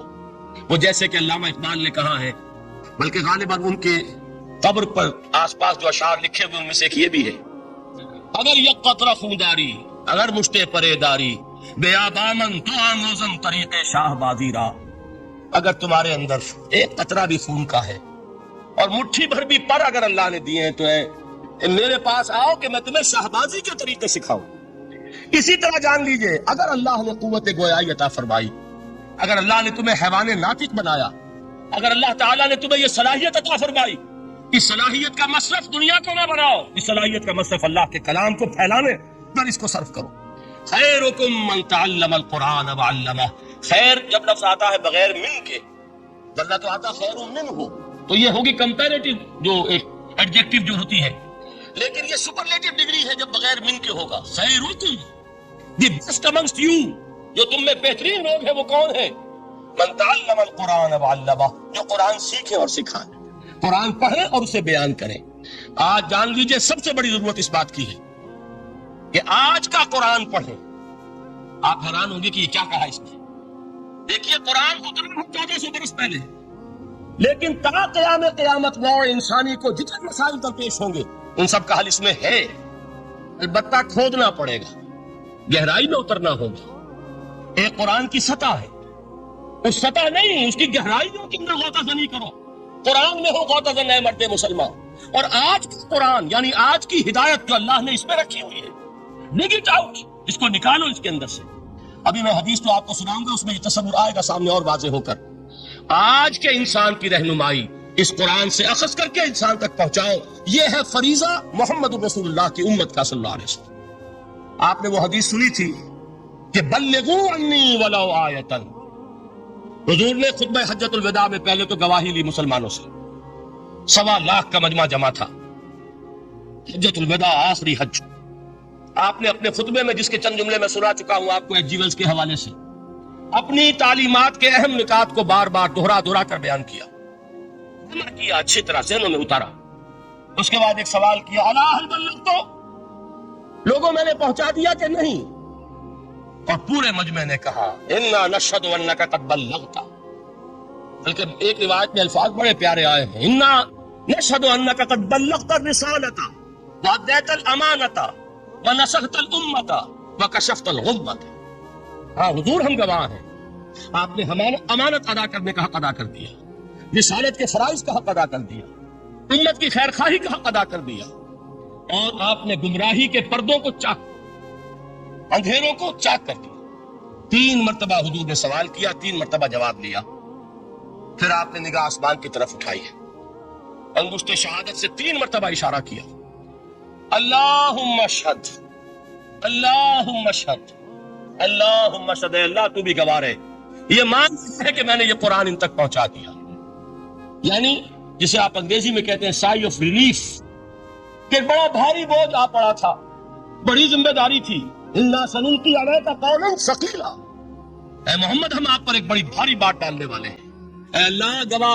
وہ جیسے کہ علامہ اقبال نے کہا ہے، بلکہ غالباً ان کے قبر پر آس پاس جو اشعار لکھے ہوئے ان میں سے ایک یہ بھی ہے، اگر یک قطرہ خوداری، اگر مشتے پرے داری، بیابامن تو آموزم طریق شاہ بازی را. اگر تمہارے اندر ایک قطرہ بھی خون کا ہے اور مٹھی بھر بھی پر اگر اللہ نے دیے ہیں تو میرے پاس آؤ کہ میں تمہیں شہبازی کے طریقے سکھاؤں. اسی طرح جان لیجئے اگر اللہ نے قوت گویائی عطا فرمائی، اگر اللہ نے تمہیں حیوان ناطق بنایا، اگر اللہ تعالیٰ نے تمہیں یہ صلاحیت عطا فرمائی، اس صلاحیت کا مصرف دنیا کو نہ بناؤ، اس صلاحیت کا مصرف اللہ کے کلام کو پھیلانے پر اس کو صرف کرو. خیرکم من تعلم القرآن وعلمہ. خیر جب لفظ آتا ہے بغیر من کے، ورنہ تو آتا خیر من ہو، تو یہ ہوگی کمپیریٹو جو ایک ایڈجیکٹو جو ہوتی ہے، لیکن یہ سپرلیٹو ڈگری ہے جب بغیر من کے ہوگا. خیرکم، دی بیسٹ امنگسٹ یو، جو تم میں بہترین لوگ ہیں وہ کون ہیں؟ من تعلم القرآن وعلمہ، جو قرآن سیکھیں اور سکھائیں، قرآن پڑھیں اور اسے بیان کریں. آج جان لیجئے سب سے بڑی ضرورت اس بات کی ہے کہ آج کا قرآن پڑھیں. آپ حیران ہوں گے کہ یہ کیا کہا اس نے. دیکھیے قرآن اترا 1400 برس پہلے، لیکن تا قیام قیامت نوع انسانی کو جتنے مسائل درپیش ہوں گے ان سب کا حل اس میں ہے. البتہ کھودنا پڑے گا، گہرائی میں اترنا ہوگا. ایک قرآن کی سطح ہے، اس سطح نہیں، اس کی گہرائیوں کے اندر غوطہ زنی کرو. قرآن میں ہو غوطہ زن اے مرد مسلمان. اور آج کا قرآن یعنی آج کی ہدایت جو اللہ نے اس میں رکھی ہوئی ہے، ڈگ اٹ آؤٹ، اس کو نکالو اس کے اندر سے. ابھی میں حدیث تو آپ کو سناؤں گا، اس میں یہ تصور آئے گا سامنے اور واضح ہو کر. آج کے انسان کی رہنمائی اس قرآن سے اخذ کر کے انسان تک پہنچاؤ. یہ ہے فریضہ محمد رسول اللہ کی امت کا صلی اللہ علیہ وسلم. آپ نے وہ حدیث سنی تھی کہ بلغوا عنی ولو آیۃ. حضور نے خطبہ حجۃ الوداع میں پہلے تو گواہی لی مسلمانوں سے، 1.25 لاکھ کا مجمع جمع تھا. حجۃ الوداع آخری حج. آپ نے اپنے خطبے میں، جس کے چند جملے میں سنا چکا ہوں آپ کو ایجیولز کے حوالے سے، اپنی تعلیمات کے اہم نکات کو بار بار دہرا کر بیان کیا، جمع کیا، اچھی طرح ذہنوں میں اتارا. اس کے بعد ایک سوال کیا، الا هل بلغت؟ لوگوں میں نے پہنچا دیا کہ نہیں؟ اور پورے مجمع نے کہا انا نشهد انک قد بلغت. بلکہ ایک روایت میں الفاظ بڑے پیارے آئے ہیں، انا نشهد انک قد بلغت الرسالۃ وادیت الامانۃ ونصحت الامۃ وکشفت الغمۃ. ہاں حضور ہم گواہ ہیں، آپ نے امانت ادا کرنے کا حق ادا کر دیا، رسالت کے فرائض کا حق ادا کر دیا، امت کی خیر خواہی کا حق ادا کر دیا، اور آپ نے گمراہی کے پردوں کو چاک، اندھیروں کو چاک کر دیا. 3 مرتبہ حضور نے سوال کیا، 3 مرتبہ جواب لیا. پھر آپ نے نگاہ آسمان کی طرف اٹھائی ہے، انگشت شہادت سے 3 مرتبہ اشارہ کیا، اللہم اشہد، اللہم اشہد، اللہم اشہد. اللہ تو بھی گواہ ہے، یہ مان ہے کہ میں نے یہ قرآن ان تک پہنچا دیا. یعنی جسے آپ انگریزی میں کہتے ہیں سائی آف ریلیف، کہ بڑا بھاری بوجھ آ پڑا تھا، بڑی ذمہ داری تھی. انا سنلقی علیک قولا ثقیلا، اے محمد ہم آپ پر ایک بڑی بھاری بات ڈالنے والے ہیں. اے اللہ گواہ